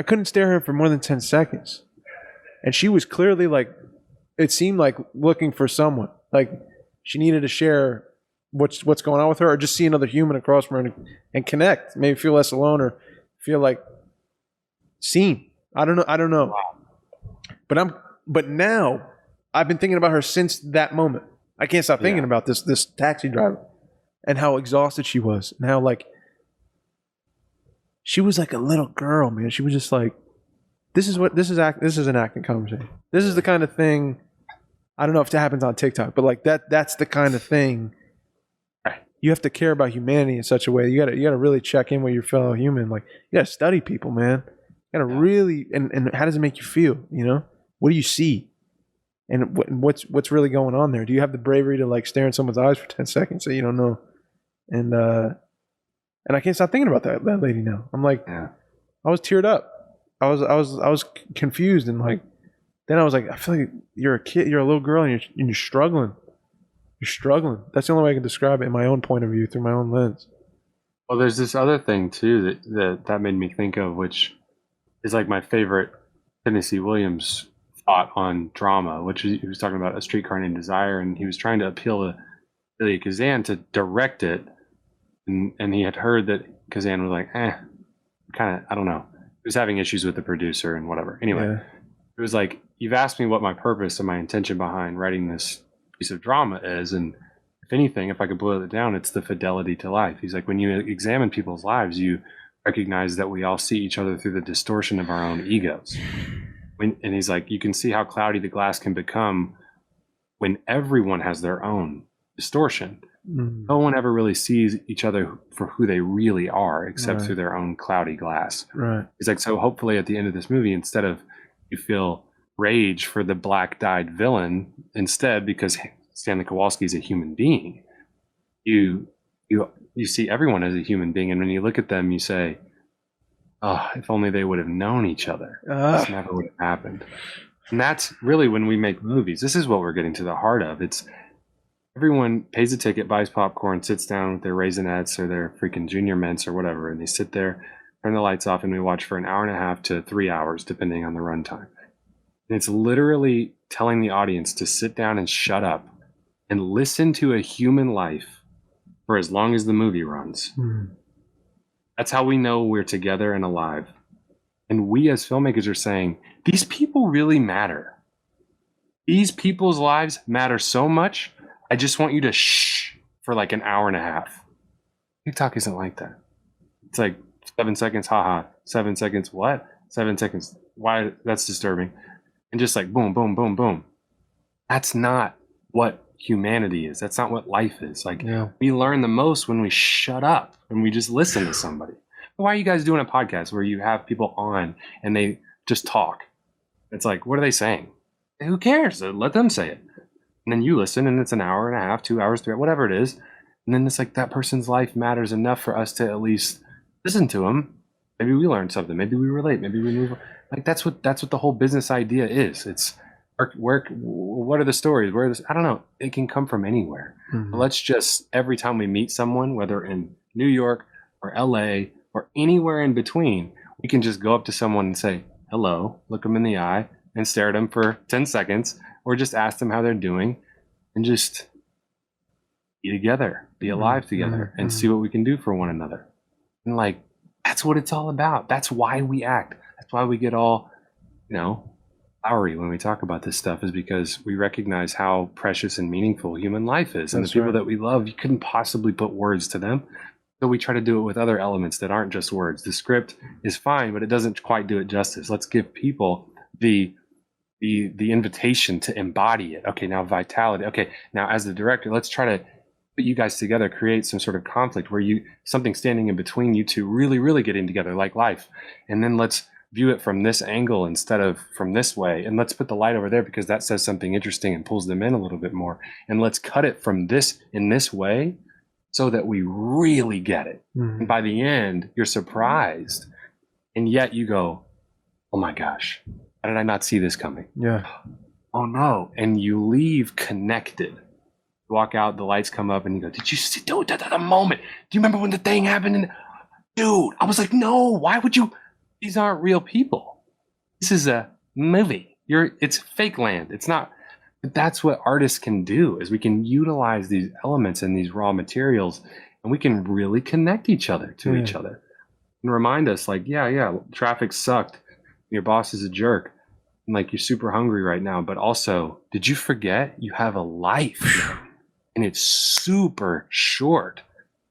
couldn't stare at her for more than 10 seconds. And she was clearly like, it seemed like looking for someone. Like she needed to share what's going on with her, or just see another human across from her and connect. Maybe feel less alone or feel like seen. I don't know. But now I've been thinking about her since that moment. I can't stop thinking about this taxi driver and how exhausted she was, and how like she was like a little girl, man. She was just like, this is an acting conversation. This is the kind of thing. I don't know if that happens on TikTok, but like that's the kind of thing. You have to care about humanity in such a way. You gotta really check in with your fellow human. Like you gotta study people, man. You gotta really and how does it make you feel? What do you see? And what's really going on there? Do you have the bravery to like stare in someone's eyes for 10 seconds so you don't know? And I can't stop thinking about that lady now. I'm like, Yeah. I was teared up. I was confused, and like then I was like, I feel like you're a kid, you're a little girl, and you're struggling. You're struggling. That's the only way I can describe it in my own point of view, through my own lens. Well, there's this other thing too that made me think of, which is like my favorite Tennessee Williams thought on drama, which he was talking about A Streetcar Named Desire, and he was trying to appeal to Elia Kazan to direct it, and he had heard that Kazan was like, kind of, I don't know. He was having issues with the producer and whatever. Anyway, Yeah. It was like, you've asked me what my purpose and my intention behind writing this piece of drama is, and if anything, if I could boil it down, it's the fidelity to life. He's like, when you examine people's lives, you recognize that we all see each other through the distortion of our own egos. And he's like, you can see how cloudy the glass can become when everyone has their own distortion. No one ever really sees each other for who they really are, except through their own cloudy glass. Right. He's like, so hopefully at the end of this movie, instead of you feel rage for the black-dyed villain, instead, because Stanley Kowalski is a human being, you see everyone as a human being, and when you look at them, you say, oh, if only they would have known each other. This never would have happened. And that's really when we make movies. This is what we're getting to the heart of. It's everyone pays a ticket, buys popcorn, sits down with their Raisinets or their freaking Junior Mints or whatever, and they sit there, turn the lights off, and we watch for an hour and a half to 3 hours, depending on the runtime. And it's literally telling the audience to sit down and shut up and listen to a human life for as long as the movie runs. That's how we know we're together and alive. And we as filmmakers are saying, these people really matter. These people's lives matter so much, I just want you to shh for like an hour and a half. TikTok isn't like that. It's like 7 seconds, haha. 7 seconds, what? 7 seconds, why? That's disturbing. And just like boom, boom, boom, boom. That's not what humanity is. That's not what life is. Like, we learn the most when we shut up and we just listen to somebody. Why are you guys doing a podcast where you have people on and they just talk? It's like, what are they saying? Who cares? Let them say it. And then you listen, and it's an hour and a half, 2 hours, 3, whatever it is. And then it's like that person's life matters enough for us to at least listen to them. Maybe we learn something. Maybe we relate. Maybe we move. Like that's what the whole business idea is. It's what are the stories? I don't know. It can come from anywhere. Let's just, every time we meet someone, whether in New York or LA or anywhere in between, we can just go up to someone and say hello, look them in the eye, and stare at them for 10 seconds. Or just ask them how they're doing, and just be together, be alive together, and see what we can do for one another. And like, that's what it's all about. That's why we act. That's why we get all, flowery when we talk about this stuff, is because we recognize how precious and meaningful human life is. And the people that we love, you couldn't possibly put words to them. So we try to do it with other elements that aren't just words. The script is fine, but it doesn't quite do it justice. Let's give people the invitation to embody it. Okay, now vitality. Okay, now as the director, let's try to put you guys together, create some sort of conflict where something standing in between you two really, really getting together, like life. And then let's view it from this angle instead of from this way. And let's put the light over there because that says something interesting and pulls them in a little bit more. And let's cut it from this in this way so that we really get it. And by the end, you're surprised. And yet you go, oh my gosh, how did I not see this coming? Yeah. Oh no. And you leave connected. You walk out, the lights come up, and you go, did you see, dude, that moment? Do you remember when the thing happened? And dude, I was like, no, why would you? These aren't real people. This is a movie. It's fake land. It's not. But that's what artists can do, is we can utilize these elements and these raw materials, and we can really connect each other to each other and remind us like, yeah, traffic sucked. Your boss is a jerk, and like you're super hungry right now, but also, did you forget you have a life and it's super short,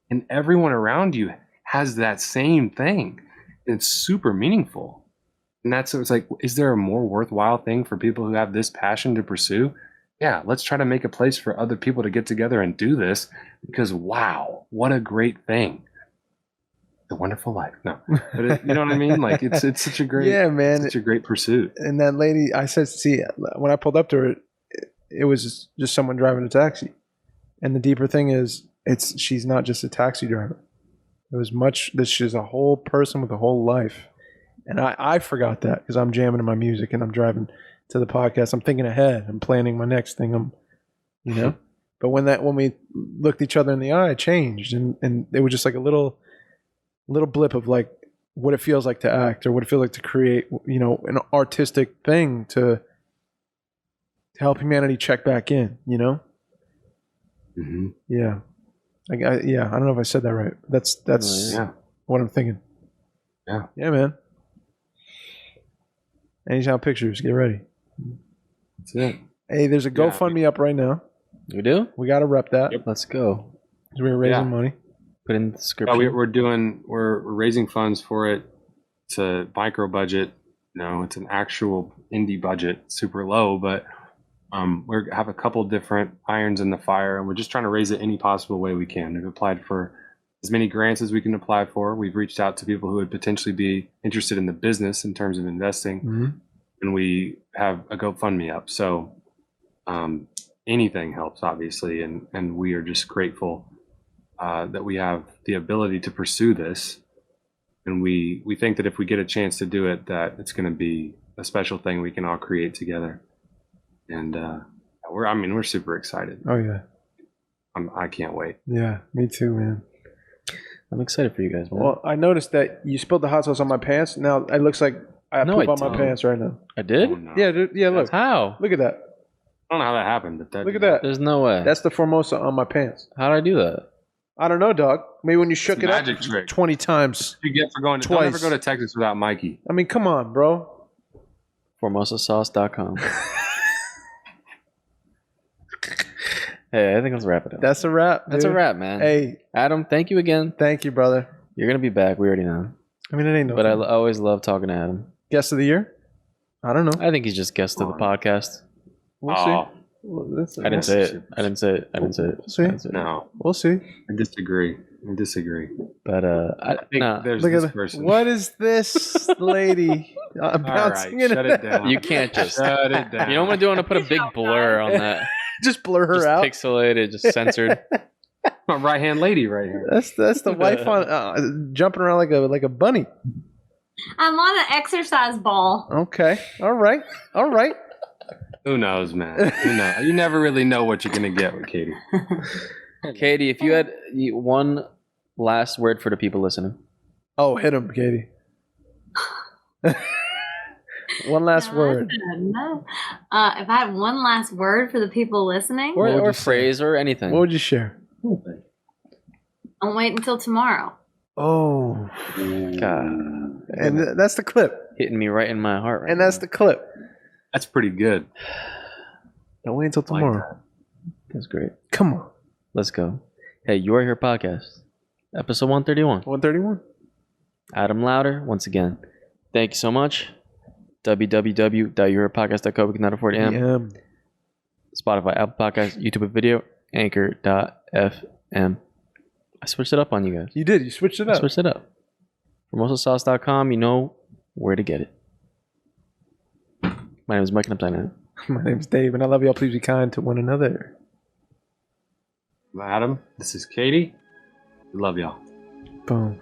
and everyone around you has that same thing, and it's super meaningful. And it's like, is there a more worthwhile thing for people who have this passion to pursue? Yeah, let's try to make a place for other people to get together and do this, because wow, what a great thing. The Wonderful Life. No, but you know what I mean? Like it's such a great, such a great pursuit. And that lady, I said, see, when I pulled up to her, it was just someone driving a taxi. And the deeper thing is, she's not just a taxi driver. It was she's a whole person with a whole life. And I forgot that because I'm jamming to my music and I'm driving to the podcast. I'm thinking ahead. I'm planning my next thing. But when we looked each other in the eye, it changed. And it was just like a little blip of like what it feels like to act or what it feels like to create, an artistic thing to help humanity check back in, Mm-hmm. Yeah. I don't know if I said that right. That's what I'm thinking. Yeah. Yeah, man. Anytime pictures, get ready. That's it. Hey, there's a GoFundMe up right now. You do? We got to rep that. Yep. Let's go. We're raising money. Put in the description. We're raising funds for it. It's a micro budget. No, it's an actual indie budget, super low, but we have a couple different irons in the fire, and we're just trying to raise it any possible way we can. We've applied for as many grants as we can apply for. We've reached out to people who would potentially be interested in the business in terms of investing, and we have a GoFundMe up. So anything helps, obviously, and we are just grateful that we have the ability to pursue this. And we think that if we get a chance to do it, that it's going to be a special thing we can all create together. And we're super excited. Oh yeah. I can't wait. Yeah, me too, man. I'm excited for you guys, man. Well, I noticed that you spilled the hot sauce on my pants. Now it looks like I have poop on my pants right now. I did? Oh, no. Yeah, dude, yeah. Look, How? look at that. I don't know how that happened, but Look at that. There's no way. That's the Formosa on my pants. How did I do that? I don't know, dog. Maybe when you shook it up magic trick 20 times. you get for going. Don't ever go to Texas without Mikey. I mean, come on, bro. FormosaSauce.com. Hey, I think let's wrap it up. That's a wrap. That's a dude. wrap, man. Hey, Adam, thank you again. thank you, brother. You're gonna be back. We already know. I mean, it ain't no. But I always love talking to Adam. Guest of the year? I don't know. I think he's just guest of the podcast. We'll see. Well, I didn't say it. I didn't say it. I didn't say it. We'll see. I didn't say it. No, We'll see. I disagree. But I think there's Look this at person. what is this lady All right, bouncing in shut and it down. you can't just. Shut it down. You know what I'm doing? I put a big blur on that. just blur her Just out. pixelated, just censored. My right hand lady right here. That's the wife on jumping around like a bunny. I'm on an exercise ball. Okay. All right. Who knows, man? Who knows? You never really know what you're gonna get with Katie. Katie, if you had one last word for the people listening. Oh, hit him, Katie. One last word. No. If I had one last word for the people listening, Or phrase or anything. What would you share? don't wait until tomorrow. Oh, God. and that's the clip. Hitting me right in my heart right And that's now. the clip. That's pretty good. Don't wait until tomorrow. That's great. Come on. Let's go. Hey, You Are Here podcast. Episode 131. 131. Adam Lowder, once again. Thank you so much. www.yourpodcast.co. We cannot afford M. Yeah. Spotify, Apple Podcasts, YouTube video, Anchor.fm. I switched it up on you guys. You did. You switched it I up. switched it up. FormosaSauce.com, you know where to get it. My name is Mike and I'm signing out. My name's Dave, and I love y'all. Please be kind to one another. Adam, this is Katie. We love y'all. Boom.